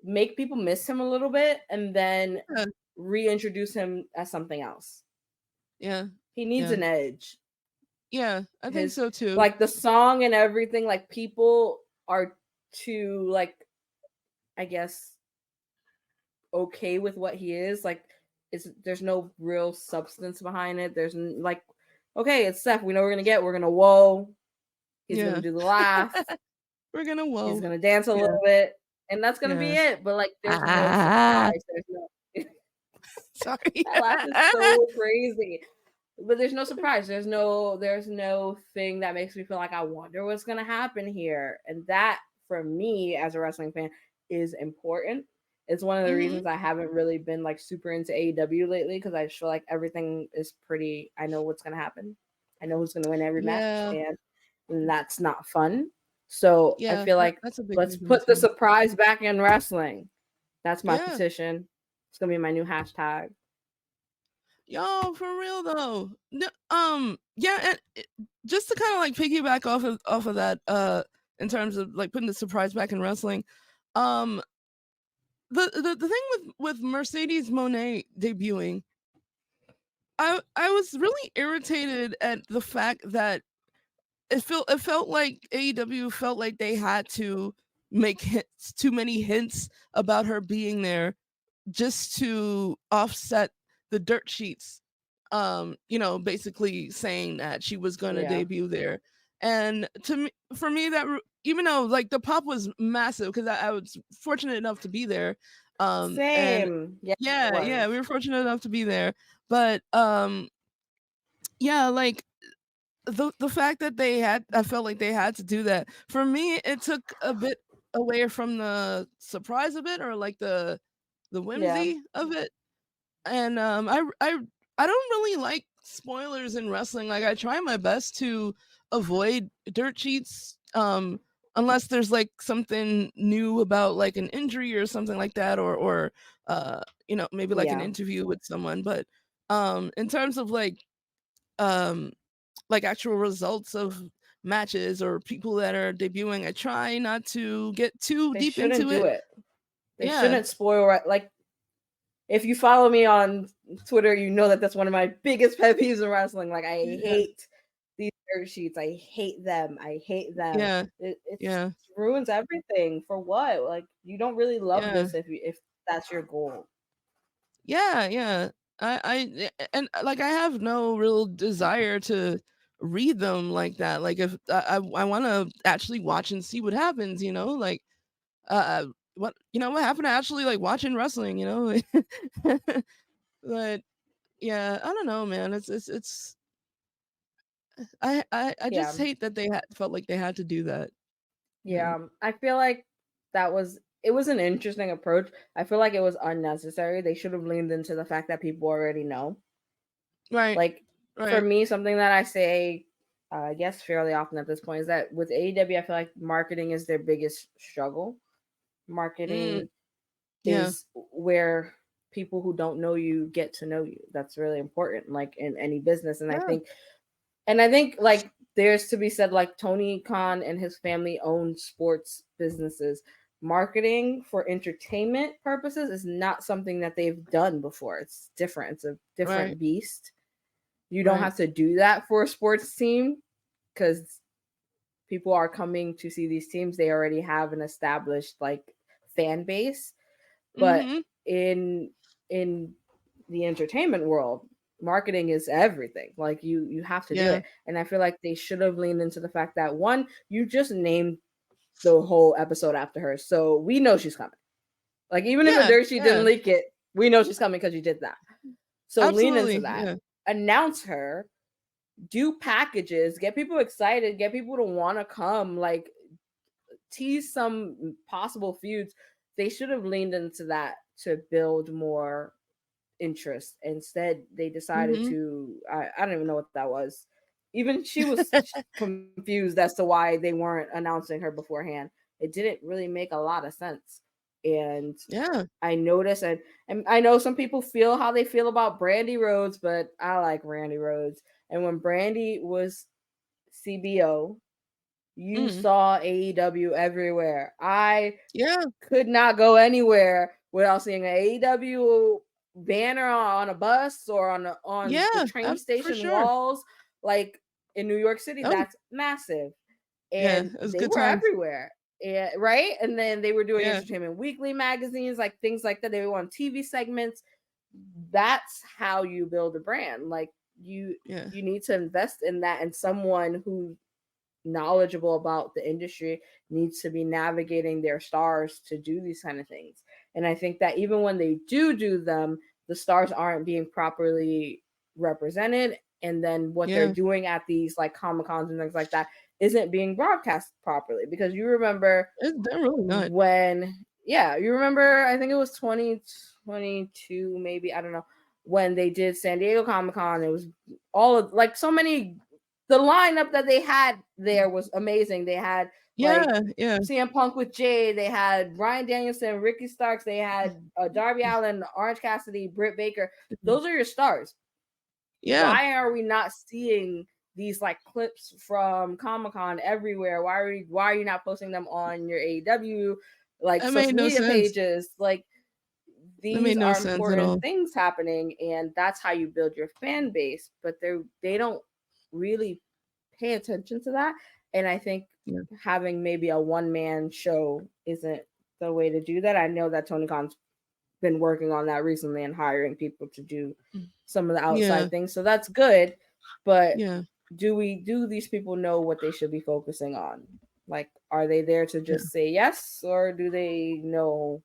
make people miss him a little bit, and then Yeah, reintroduce him as something else. yeah, He needs yeah, an edge. yeah. I think His so too. like the song and everything, like people are too like I guess okay with what he is. Like it's there's no real substance behind it. Like okay, it's Seth. We know we're gonna get. We're gonna whoa. He's gonna Yeah, do the laugh. we're gonna He's whoa. gonna dance a Yeah, little bit, and that's gonna be yeah. it. But like, there's no Ah, surprise. There's no sorry. that laugh is so crazy. But there's no surprise. There's no thing that makes me feel like I wonder what's gonna happen here. And that for me as a wrestling fan is important. It's one of the hmm reasons I haven't really been like super into AEW lately because I just feel like everything is pretty I know what's gonna happen. I know who's gonna win every match Yeah, and that's not fun. So I yeah. feel like That's a big let's thing for me put the too. surprise back in wrestling. That's my Yeah. petition. It's gonna be my new hashtag. Yo, for real though. Yeah, and just to kind of like piggyback off of that, in terms of like putting the surprise back in wrestling, um, the thing with Mercedes Monet debuting, I was really irritated at the fact that it felt like AEW felt like they had to make too many hints about her being there just to offset the dirt sheets, basically saying that she was going to Yeah. debut there. And to me, for me, even though like the pop was massive because I was fortunate enough to be there, and Same. Yeah, it yeah, yeah, was. we were fortunate enough to be there, but yeah, like the fact that I felt like they had to do that. For me, it took a bit away from the surprise of it or like the Yeah. whimsy of it. And I don't really like spoilers in wrestling. Like I try my best to avoid dirt sheets unless there's like something new about like an injury or something like that or maybe like an Yeah. interview with someone. But in terms of um actual results of matches or people that are debuting, I try not to get too They deep shouldn't into do it. it. They Yeah. shouldn't spoil right like if you follow me on Twitter, you know that that's one of my biggest pet peeves in wrestling. Like I Yeah. hate these dirt sheets. I hate them. I hate them. Yeah. It Yeah. ruins everything. For what? Like you don't really love Yeah. this if that's your goal. Yeah, yeah. And like I have no real desire to read them like that. Like if I want to actually watch and see what happens, like what happened to actually like watching wrestling, but yeah, I don't know, man. It's I Yeah. just hate that they felt like they had to do that. Yeah. Yeah. I feel like it was an interesting approach. I feel like it was unnecessary. They should have leaned into the fact that people already know. Right. Like for Right. me, something that I say, I guess fairly often at this point is that with AEW, I feel like marketing is their biggest struggle. Mm, Marketing yeah. is where people who don't know you get to know you. That's really important, like in any business. Yeah. And I think like there's to be said, like Tony Khan and his family own sports businesses. Marketing for entertainment purposes is not something that they've done before. It's different. It's a Right. different beast. You don't Right. have to do that for a sports team because people are coming to see these teams. They already have an established like fan base. But Mhm. in in the entertainment world, marketing is everything. Like you have to do Yeah. it. And I feel like they should have leaned into the fact that one, you just named the whole episode after her. So we know she's coming. Like even if Yeah. Adershi didn't Yeah. leak it, we know she's coming because you did that. So lean into Absolutely. that. Yeah. Announce her, do packages, get people excited, get people to want to come, like tease some possible feuds. They should have leaned into that to build more interest. Instead, they decided Mhm. to I don't even know what that was. Even she was confused as to why they weren't announcing her beforehand. It didn't really make a lot of sense. And Yeah. I noticed, and I know some people feel how they feel about Brandy Rhodes, but I like Randy Rhodes. And when Brandy was CBO, you Mm. saw AEW everywhere. I Yeah. could not go anywhere without seeing an AEW banner on a bus or on the Yeah. train For station sure. walls. Like in New York City, That was that's massive. yeah, And it was they good were times. everywhere. Yeah, right? And then they were doing Yeah. Entertainment Weekly magazines, like things like that. They were on TV segments. That's how you build a brand. Like you Yeah. you need to invest in that, and someone who knowledgeable about the industry needs to be navigating their stars to do these kind of things. And I think that even when they do them, the stars aren't being properly represented. And then what they're Yeah. doing at these like Comic Cons and things like that isn't being broadcast properly. Because you remember They're really not. when, yeah, you remember, I think it was 2022, maybe, I don't know, when they did San Diego Comic Con. It was all of like so many, the lineup that they had there was amazing. They had like Yeah. Yeah. CM Punk with Jay, they had Bryan Danielson, Ricky Starks, they had Darby Allin, Orange Cassidy, Britt Baker. Those are your stars. Yeah. Why are we not seeing these like clips from Comic Con everywhere? Why are you not posting them on your AEW like That made social no media sense. pages? Like That made these no are sense at important all. things happening, and that's how you build your fan base. But they don't really pay attention to that. And I think Yeah. having maybe a one man show isn't the way to do that. I know that Tony Khan's been working on that recently and hiring people to do Mm. some of the Yeah. outside things. So that's good. But Yeah. do these people know what they should be focusing on? Like, are they there to Yeah. just say yes, or do they know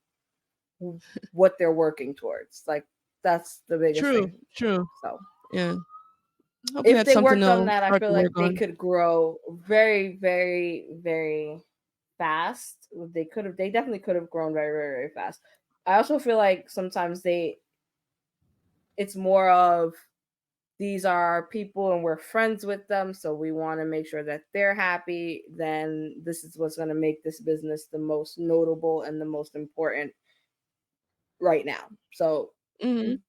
what they're working towards? Like, that's the biggest True. thing. True. So Yeah. Hopefully if that's they something worked on they'll that, I start feel to like work they on. could grow very, very, very fast. They definitely could have grown very, very, very fast. I also feel like sometimes it's more of these are people and we're friends with them, so we want to make sure that they're happy. Then this is what's going to make this business the most notable and the most important right now. So, Mhm.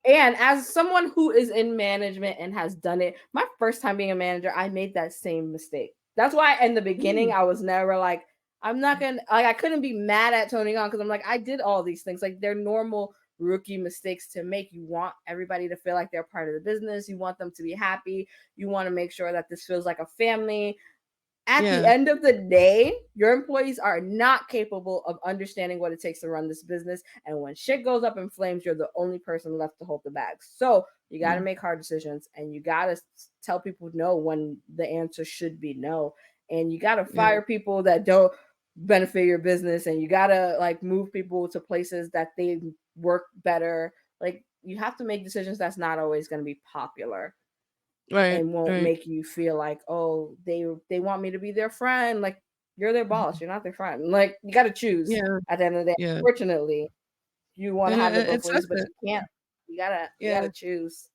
and as someone who is in management and has done it, my first time being a manager, I made that same mistake. That's why in the beginning Mm. I was never like, I'm not gonna like, I couldn't be mad at Tony Khan because I'm like, I did all these things. Like they're normal rookie mistakes to make. You want everybody to feel like they're part of the business. You want them to be happy. You want to make sure that this feels like a family. At the Yeah. end of the day, your employees are not capable of understanding what it takes to run this business. And when shit goes up in flames, you're the only person left to hold the bags. So you got to Yeah. make hard decisions, and you got to tell people no when the answer should be no. And you got to Yeah. fire people that don't benefit your business, and you got to like move people to places that they work better. Like you have to make decisions that's not always going to be popular. Right. and won't Right. make you feel like, oh, they want me to be their friend. Like, you're their boss, you're not their friend. Like, you got to choose Yeah. at the end of the day. Yeah. Unfortunately, you want to And have it it both ways, sucks but that you can't. You gotta yeah, choose.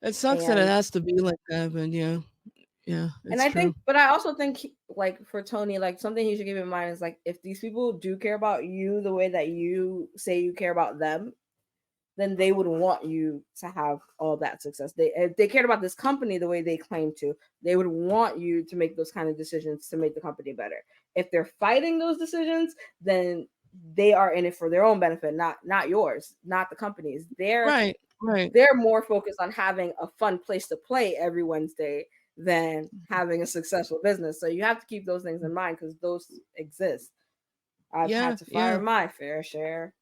it sucks that it And has to be like that, but yeah. Yeah, and it's I true. think, but I also think, like, for Tony, like, something he should keep in mind is, like, if these people do care about you the way that you say you care about them, then they would want you to have all that success. If they cared about this company the way they claim to, they would want you to make those kind of decisions to make the company better. If they're fighting those decisions, then they are in it for their own benefit, not yours, not the company's. Right. Right. They're more focused on having a fun place to play every Wednesday than having a successful business. So you have to keep those things in mind because those exist. I've Yeah. had to fire Yeah. my fair share.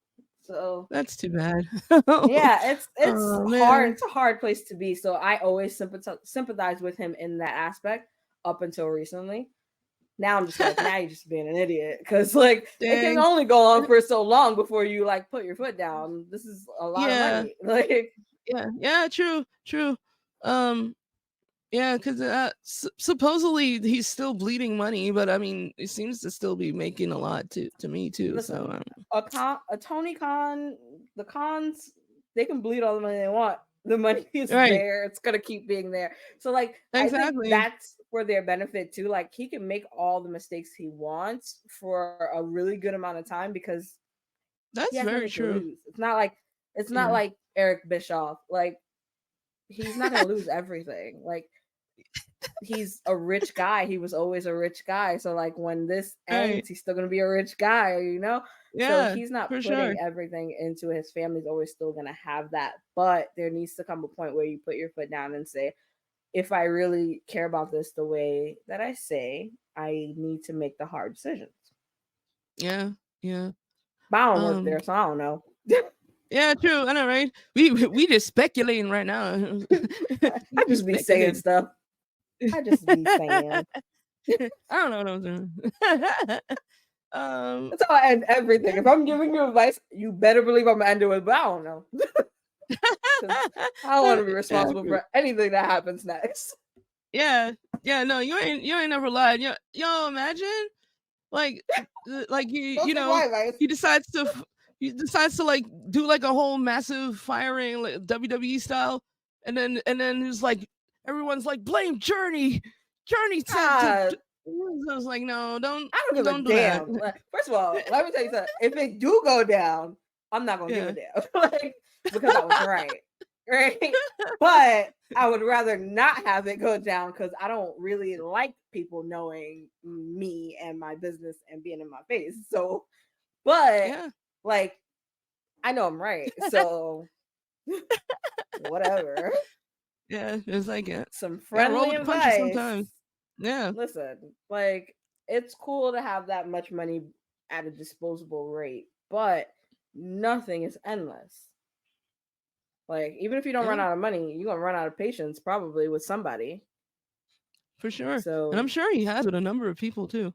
So That's too bad. yeah, it's Oh hard. man. It's a hard place to be. So I always sympathize with him in that aspect up until recently. Now I'm just like, now you're just being an idiot because like it can Dang. only go on for so long before you like put your foot down. This is a lot of Yeah. money. Like, Yeah. Yeah. True. True. Um. Yeah, because supposedly he's still bleeding money, but I mean, he seems to still be making a lot to me too. So listen, a Tony Khan, the cons, they can bleed all the money they want. The money is right, there. It's gonna keep being there. So like I think exactly. that's for their benefit too. Like he can make all the mistakes he wants for a really good amount of time because he That's has very nothing to true. lose. It's not Yeah. like Eric Bischoff. Like he's not gonna lose everything. Like he's a rich guy. He was always a rich guy. So like when this Right. ends, he's still gonna be a rich guy, you know? So Yeah, he's not for sure. putting everything into his family's always still gonna have that. But there needs to come a point where you put your foot down and say, if I really care about this the way that I say, I need to make the hard decisions. Yeah. Yeah. But I don't work Um. there, so I don't know. Yeah. True. I know, right? We just speculating right now. I we just be saying speculating. stuff. I just be saying. I don't know what I'm doing. um. That's how I end everything. If I'm giving you advice, you better believe I'm gonna end it with, but I don't know. Because I don't want to be yeah. responsible for anything that happens next. Yeah. Yeah. No, you ain't never lied. Yo, imagine like like Don't you take know my advice. he decides to he decides to like do like a whole massive firing like WWE style, and then it's like everyone's like blame Journey said God, I was like no I don't give a don't do that. damn. Like, first of all, let me tell you something. If it do go down, I'm not gonna give a Yeah. damn. Like, because I was right. Right. But I would rather not have it go down because I don't really like people knowing me and my business and being in my face. So, but Yeah. like, I know I'm right. So, whatever. Yeah. It's like Some gotta roll friendly with the punches advice. sometimes. Yeah. Listen, like it's cool to have that much money at a disposable rate, but nothing is endless. Like even if you don't run Yeah. out of money, you're gonna run out of patience probably with somebody. For sure. And I'm So sure he has with a number of people too.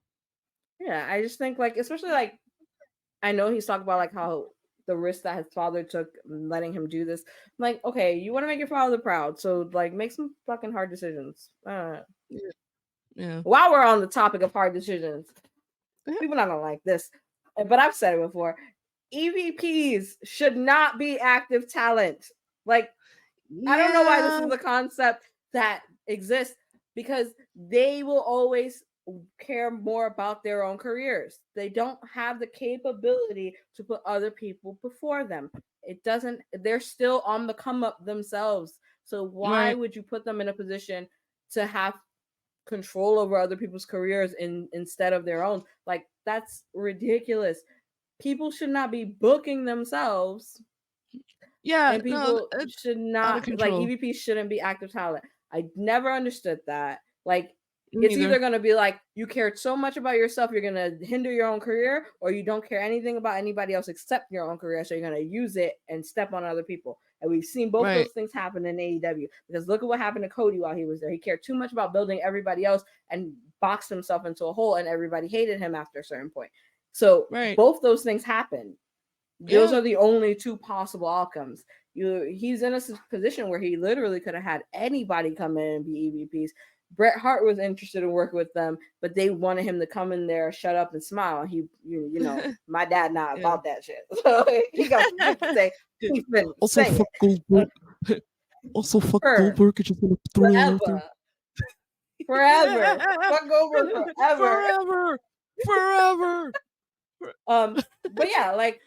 yeah, I just think like especially like I know he's talked about like how the risk that his father took letting him do this. I'm like, okay, you want to make your father proud, so like make some fucking hard decisions. Yeah. Yeah. While we're on the topic of hard decisions, people not gonna like this, but I've said it before. EVPs should not be active talent. Like, I don't know why this Yeah. is a concept that exists because they will always care more about their own careers. They don't have the capability to put other people before them. It doesn't, they're still on the come up themselves. So why Right. would you put them in a position to have control over other people's careers instead of their own? Like that's ridiculous. People should not be booking themselves, Yeah. and No, people it's should out of not like control. EVPs shouldn't be active talent. I never understood that. Like Me it's neither. either going to be like you cared so much about yourself you're going to hinder your own career, or you don't care anything about anybody else except your own career, so you're going to use it and step on other people. And we've seen both Right. those things happen in AEW because look at what happened to Cody while he was there. He cared too much about building everybody else and boxed himself into a hole, and everybody hated him after a certain point. So Right. both those things happen. Those Yeah. are the only two possible outcomes. He's in a position where he literally could have had anybody come in and be EVPs. Bret Hart was interested in working with them, but they wanted him to come in there, shut up, and smile. And my dad not Yeah. about that shit. So he got some shit to say. Yeah. He's been Also, saying fuck it Goldberg. Also, fuck for Goldberg. I just want to throw that out forever, there. forever. Fuck over forever. Forever. Forever. But yeah, like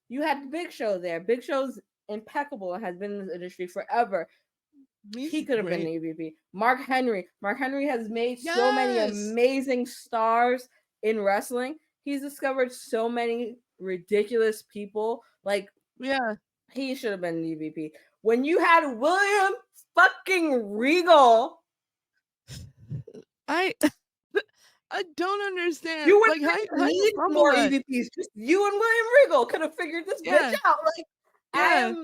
you had the Big Show there. Big Show's impeccable and has been in this industry forever. He's He could have been an great. EVP. Mark Henry. Mark Henry has made so many Yes. amazing stars in wrestling. He's discovered so many ridiculous people. Like, Yeah. he should have been an EVP. When you had William fucking Regal, I I don't understand. you Like, wouldn't how even you need fumble more that? EVPs. Just you and William Regal could have figured this bitch Yeah. out. Like, Yeah.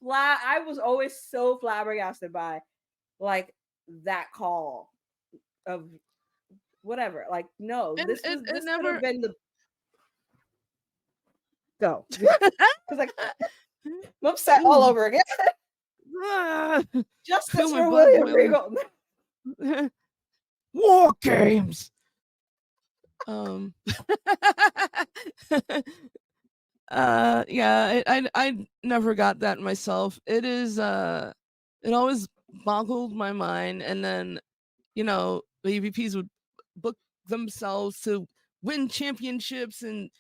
I was always so flabbergasted by like that call of whatever. Like, no, And this it could have never been the go. Because like I'm upset all Ooh. over again. Ah, feel Justice my for blood William boiling. Regal. War games. Um yeah, I never got that myself. It always boggled my mind, and then the EVPs would book themselves to win championships, and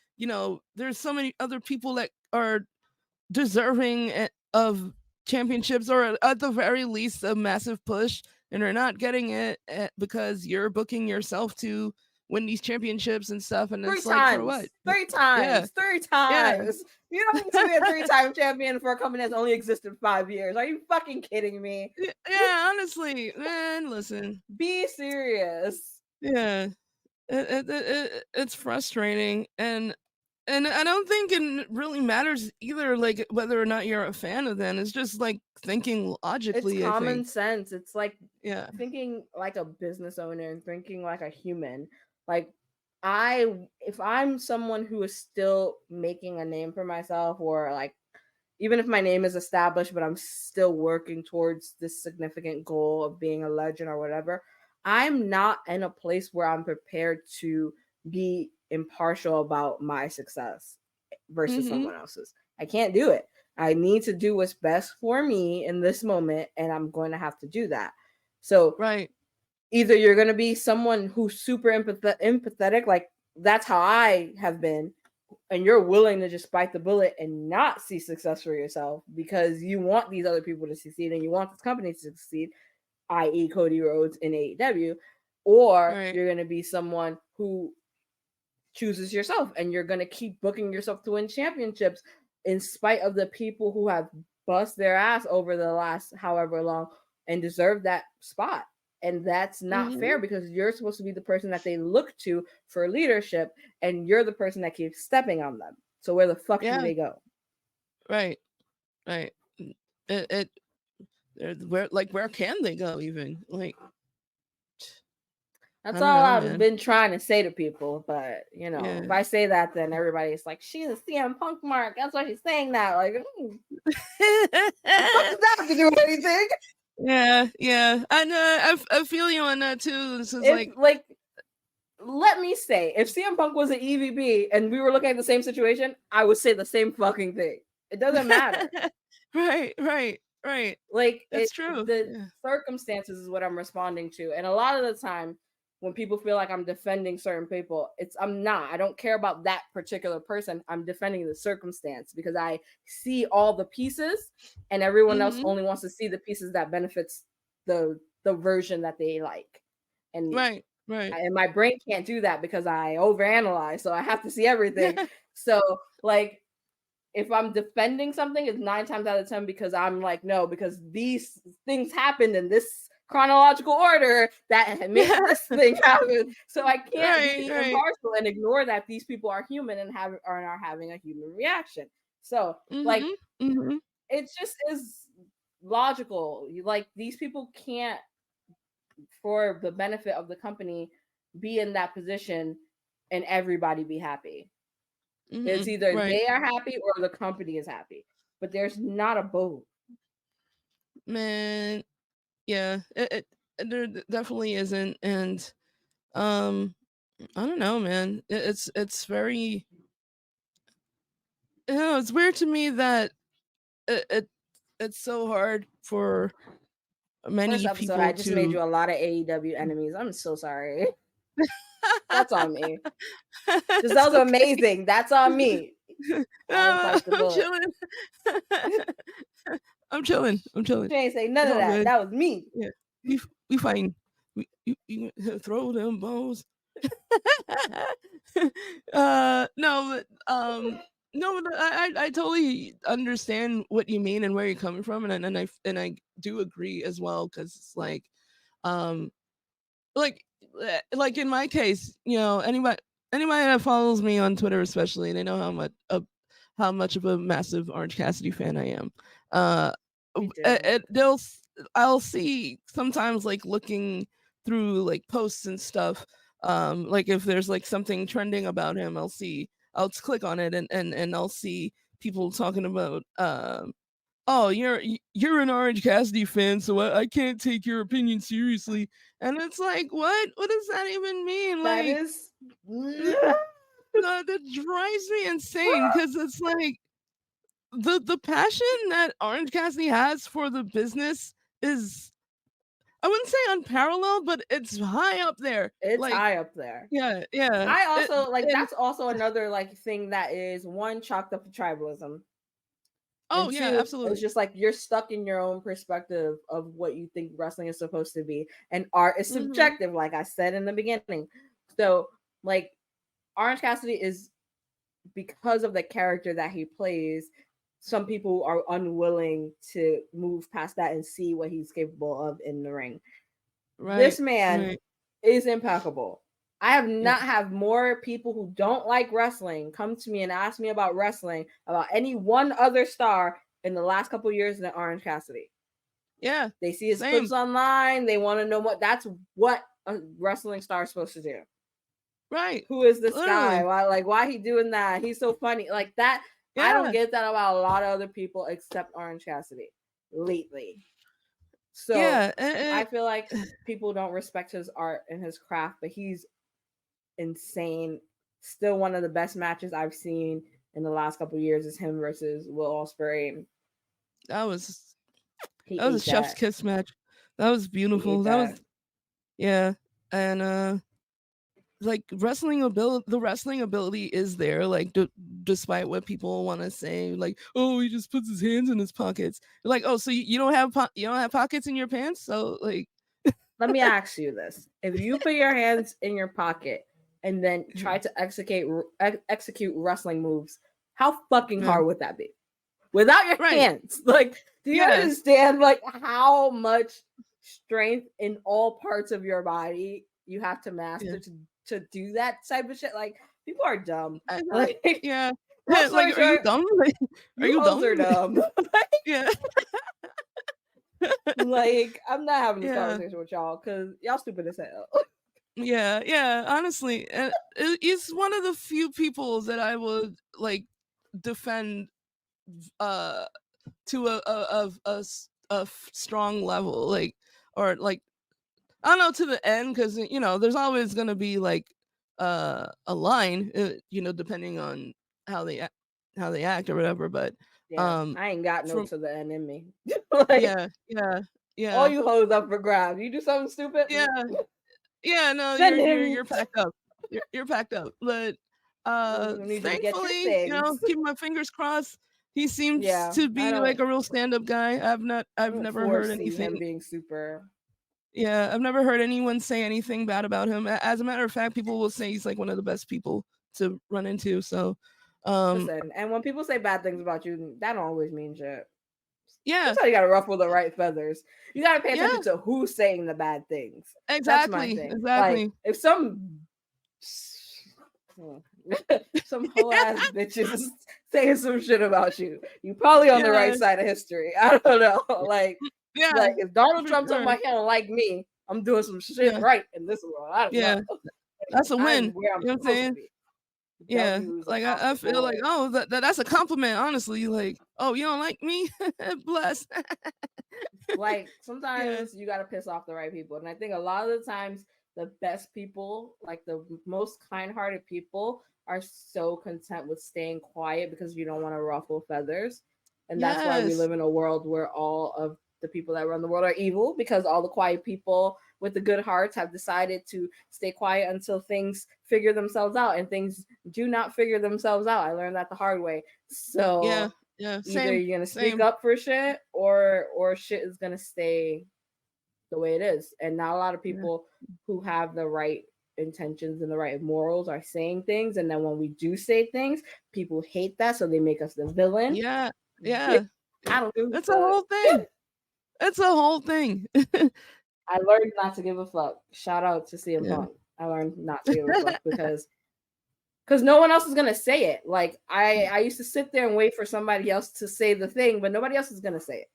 there's so many other people that are deserving of championships, or at the very least a massive push, and are not getting it because you're booking yourself to win these championships and stuff, and Three it's like, for what? times. Three Yeah, times. Three yeah. times. You don't need to be a three-time champion for a company that's only existed 5 years. Are you fucking kidding me? Yeah, honestly, man, listen. Be serious. Yeah, it's frustrating, and I don't think it really matters either, like whether or not you're a fan of them. It's just like thinking It's logically, I common think. sense. It's like Yeah. thinking like a business owner and thinking like a human. Like, if I'm someone who is still making a name for myself, or like even if my name is established, but I'm still working towards this significant goal of being a legend or whatever, I'm not in a place where I'm prepared to be impartial about my success versus Mhm. someone else's. I can't do it. I need to do what's best for me in this moment, and I'm going to have to do that. So Right. either you're going to be someone who's super empathetic, like that's how I have been, and you're willing to just bite the bullet and not see success for yourself because you want these other people to succeed and you want this company to succeed, i.e., Cody Rhodes in AEW, or Right. you're going to be someone who chooses yourself and you're going to keep booking yourself to win championships in spite of the people who have bust their ass over the last however long and deserve that spot. And that's not fair Mhm. because you're supposed to be the person that they look to for leadership, and you're the person that keeps stepping on them. So where the fuck do Yeah. they go? Right. Right. It where can they go even? Like, That's I don't all know, I've man. been trying to say to people. But Yeah. if I say that, then everybody's like, she's a CM Punk mark. That's why she's saying that. Like, the fuck does that have to do with anything? Yeah, yeah. I know. I feel you on that too. This is If like, like, let me say, if CM Punk was an EVP and we were looking at the same situation, I would say the same fucking thing. It doesn't matter. right, right, right. Like, That's true. the Yeah. circumstances is what I'm responding to, and a lot of the time when people feel like I'm defending certain people, I'm not. I don't care about that particular person. I'm defending the circumstance because I see all the pieces, and everyone else Mhm. only wants to see the pieces that benefits the version that they like. And Right, right. and my brain can't do that because I overanalyze, so I have to see everything. So, like, if I'm defending something, it's 9 times out of 10 because I'm like, no, because these things happened in this chronological order that made this thing happen. So I can't Right, be right. impartial and ignore that these people are human and are having a human reaction. So, like, Mhm. Mhm. it just is logical. Like, these people can't, for the benefit of the company, be in that position and everybody be happy. It's either Right. they are happy or the company is happy. But there's not a both. Man, yeah. There definitely isn't, and um I don't know, man. It's very, it's weird to me that it it's so hard for First many episode, I people just made to you a lot of AEW enemies. I'm so sorry. That's on me. It's Giselle's okay. amazing. That's on me. I No, bite the I'm bullet. chilling. I'm chilling. I'm chilling. She ain't say none It's of all that. good. That was me. Yeah, we fighting. You throw them bows. No, but no, but I totally understand what you mean and where you're coming from, and I do agree as well, because it's um like like in my case, anybody that follows me on Twitter, especially, they know how much of a massive Orange Cassidy fan I am. Uh, Me too. I'll see sometimes, like, looking through like posts and stuff. Like if there's like something trending about him, I'll click on it, and I'll see people talking about oh, you're an Orange Cassidy fan, so I can't take your opinion seriously. And it's like, what does that even mean? That Like, is. that drives me insane, because it's like the passion that Orange Cassidy has for the business is, I wouldn't say unparalleled, but it's high up there. It's Like, high up there. yeah, yeah. I It, also like and that's also another like thing that is one chalked up to tribalism. oh And yeah, two, it's absolutely. just like you're stuck in your own perspective of what you think wrestling is supposed to be. And art is Hmm. subjective, like I said in the beginning. So, like, Orange Cassidy is because of the character that he plays, some people are unwilling to move past that and see what he's capable of in the ring. This Right, man right. is impeccable. I have Yeah, not have more people who don't like wrestling come to me and ask me about wrestling about any one other star in the last couple years than Orange Cassidy. yeah. They see his clips Same. online. They want to know what a wrestling star is supposed to do. Right. Who is this guy? Literally. Why he doing that? He's so funny. Like that. I don't Yeah, get that about a lot of other people except Orange Cassidy lately. So yeah. I feel like people don't respect his art and his craft, but he's insane. Still one of the best matches I've seen in the last couple of years is him versus Will Ospreay. that was He that was a ate chef's that. kiss match. That was He beautiful. ate That was, that. yeah. And like, the wrestling ability is there, like, despite what people want to say, like, oh, he just puts his hands in his pockets. Like, oh, so you don't have you don't have pockets in your pants, so like, Let me ask you this: if you put your hands in your pocket and then try to execute wrestling moves, how fucking yeah, hard would that be? Without your right, hands, like, do you yeah, understand like how much strength in all parts of your body you have to yeah. master to do that type of shit? Like, people are dumb. I know. Like, Yeah. long Like, story are you short, dumb? Like, are you you hoes are dumb? dumb. Yeah. Like, I'm not having this Yeah. conversation with y'all because y'all stupid as hell. Yeah, yeah, honestly, he's one of the few people that I would like defend uh to a strong level, like, or like, I don't know, to the end, because there's always gonna be like a line, depending on how they act or whatever, but Yeah, um I ain't got no from to the end in me. Like, yeah, yeah, all yeah, you hoes up for grabs. You do something stupid, yeah, yeah, no, send you're him. packed up. You're packed up. But You need you to get your thankfully, things. keeping my fingers crossed, he seems Yeah, to I be like don't. a real stand-up guy. I I've don't never heard foresee anything. him being super. Yeah, I've never heard anyone say anything bad about him. As a matter of fact, people will say he's like one of the best people to run into. So, um, Listen, and when people say bad things about you, that don't always mean shit. yeah, Sometimes you gotta ruffle the right feathers. You gotta pay attention yeah, to who's saying the bad things. That's my exactly, thing. Like, exactly. if some some whole ass bitches saying some shit about you, you probably on the right Yeah, side of history. I don't know. yeah, Like if Donald for Trump's on sure. my hand like me, I'm doing some shit Yeah, right in this world. I don't know. yeah, that's a I'm win. where I'm You know what I'm supposed to saying? be. Yeah, W's like across I the feel like, board. oh, that's a compliment, honestly. Like, oh, you don't like me? Bless. Like Yeah. sometimes you got to piss off the right people, and I think a lot of the times the best people, like the most kind-hearted people, are so content with staying quiet because you don't want to ruffle feathers. And that's why we Yes. live in a world where all of the people that run the world are evil, because all the quiet people with the good hearts have decided to stay quiet until things figure themselves out, and things do not figure themselves out. I learned that the hard way. Yeah. So Yeah. either Same. you're gonna speak Same. up for shit, or shit is gonna stay the way it is. And not a lot of Yeah. people who have the right intentions and the right morals are saying things, and then when we do say things, people hate that, so they make us the villain. Yeah. Bitch, Yeah. I don't give a It's a fuck. whole thing. It's a whole thing. I learned not to give a fuck. Shout out to CM Yeah. Punk. I learned not to give a fuck because no one else is gonna say it. Like I used to sit there and wait for somebody else to say the thing, but nobody else is gonna say it.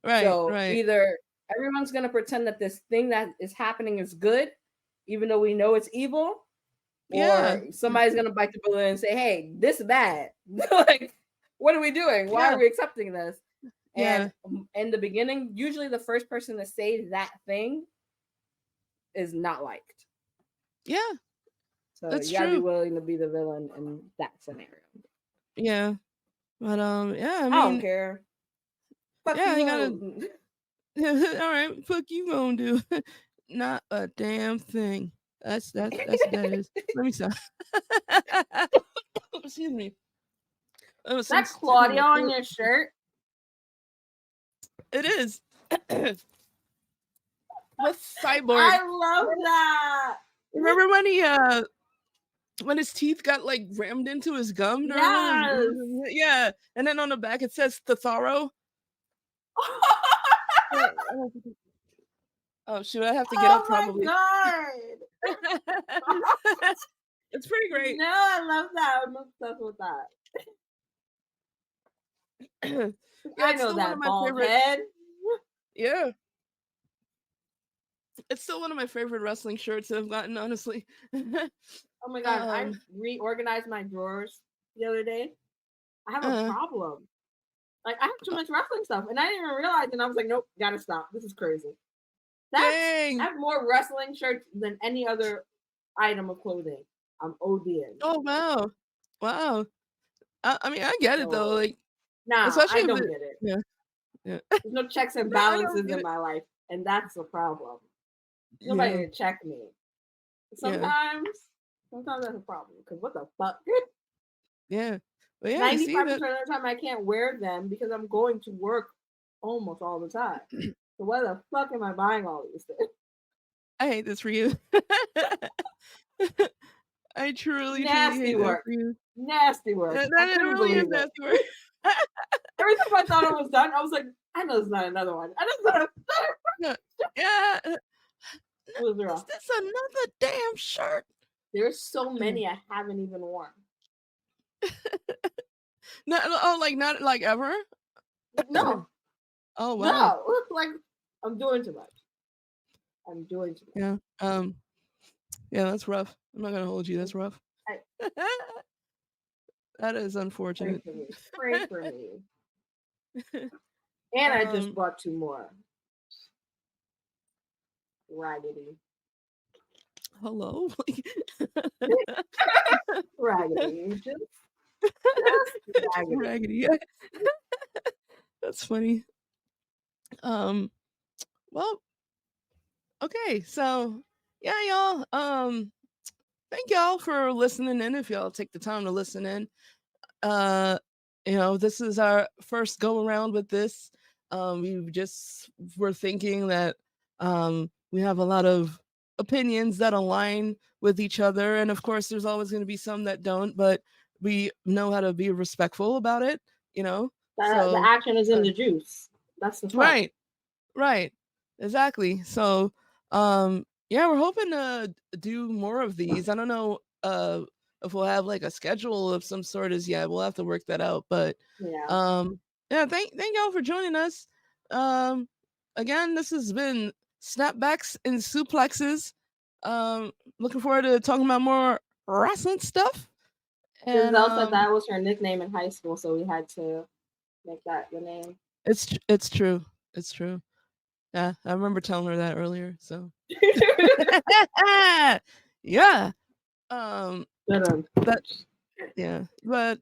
Right. So Right. either everyone's gonna pretend that this thing that is happening is good, even though we know it's evil, Yeah. or somebody's gonna bite the bullet and say, "Hey, this is bad." Like, what are we doing? Why Yeah. are we accepting this? And Yeah. in the beginning, usually the first person to say that thing is not liked. Yeah. So That's you gotta be true. willing to be the villain in that scenario. Yeah. But yeah, I I don't mean, care. Fuck yeah, you. you gotta All. all right, fuck you gonna do. Not a damn thing. That's what that is. Let me stop. Excuse me. That was some That stick in Claudia my on throat. your shirt. It is. With Cyborg. I love that. Remember when his teeth got like rammed into his gum during one of Yes. his, yeah, and then on the back it says Tetharo. Oh shoot, I have to get Oh up my probably. god. It's pretty great. No, I love that. I'm obsessed with that. Yeah, I it's know still one of that my bald favorite. head. Yeah, it's still one of my favorite wrestling shirts I've gotten, honestly. Oh my god, I um, reorganized my drawers the other day. I have a uh, problem. Like I have too much wrestling stuff, and I didn't even realize. And I was like, nope, gotta stop. This is crazy. I dang. have more wrestling shirts than any other item of clothing. I'm ODing. Oh wow, wow. I mean, I get it though, So like nah, especially I if don't it. get it. Yeah, yeah. There's no checks and No, I don't balances get in it. my life, and that's a problem. Nobody Yeah, to check me. yeah, Sometimes that's a problem. Because what the fuck? yeah. But yeah, you see 95% that. of the time I can't wear them because I'm going to work almost all the time. So why the fuck am I buying all these things? I hate this for you. I truly, truly Nasty hate that work. for you. Nasty work. I That it couldn't really is believe it. nasty work. Every time I thought I was done, I was like, I know there's not another one. I just thought Yeah, yeah. it was Is wrong. this another damn shirt? There's so many I haven't even worn. Not, oh, like not like ever. No, Oh wow. no. Like I'm doing too much. I'm doing too much. Yeah. Yeah, that's rough. I'm not gonna hold you. That's rough. I, That is pray unfortunate. for me. Pray for me. And I just um. bought two more. Raggedy. Hello. Raggedy. Just raggedy. Raggedy. That's funny. Um. Well. Okay. So yeah, y'all. Thank y'all for listening in. If y'all take the time to listen in. Uh. This is our first go around with this. We just were thinking that we have a lot of opinions that align with each other, and of course, there's always going to be some that don't. But we know how to be respectful about it. You know. The So action is in uh, the juice. That's the fun. right. Right. Exactly. So, yeah, we're hoping to do more of these. I don't know if we'll have like a schedule of some sort as yet. We'll have to work that out. But Yeah. yeah, thank y'all for joining us. Um Again, this has been Snapbacks and Suplexes. Looking forward to talking about more wrestling stuff. And Giselle said that was her nickname in high school, so we had to make that the name. it's true. It's true. Yeah, I remember telling her that earlier. So yeah. Um, but yeah, but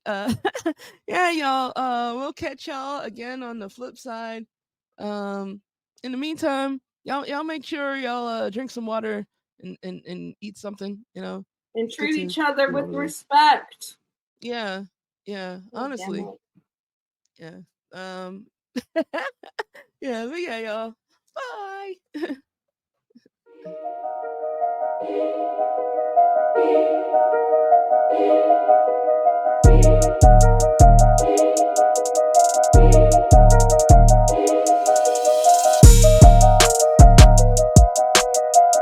yeah, y'all. We'll catch y'all again on the flip side. In the meantime, y'all make sure y'all drink some water and eat something. You know, And it's good treat to each other with really. respect. Yeah, yeah. Oh, damn Honestly, it. yeah. Um, yeah, but yeah, y'all. Bye.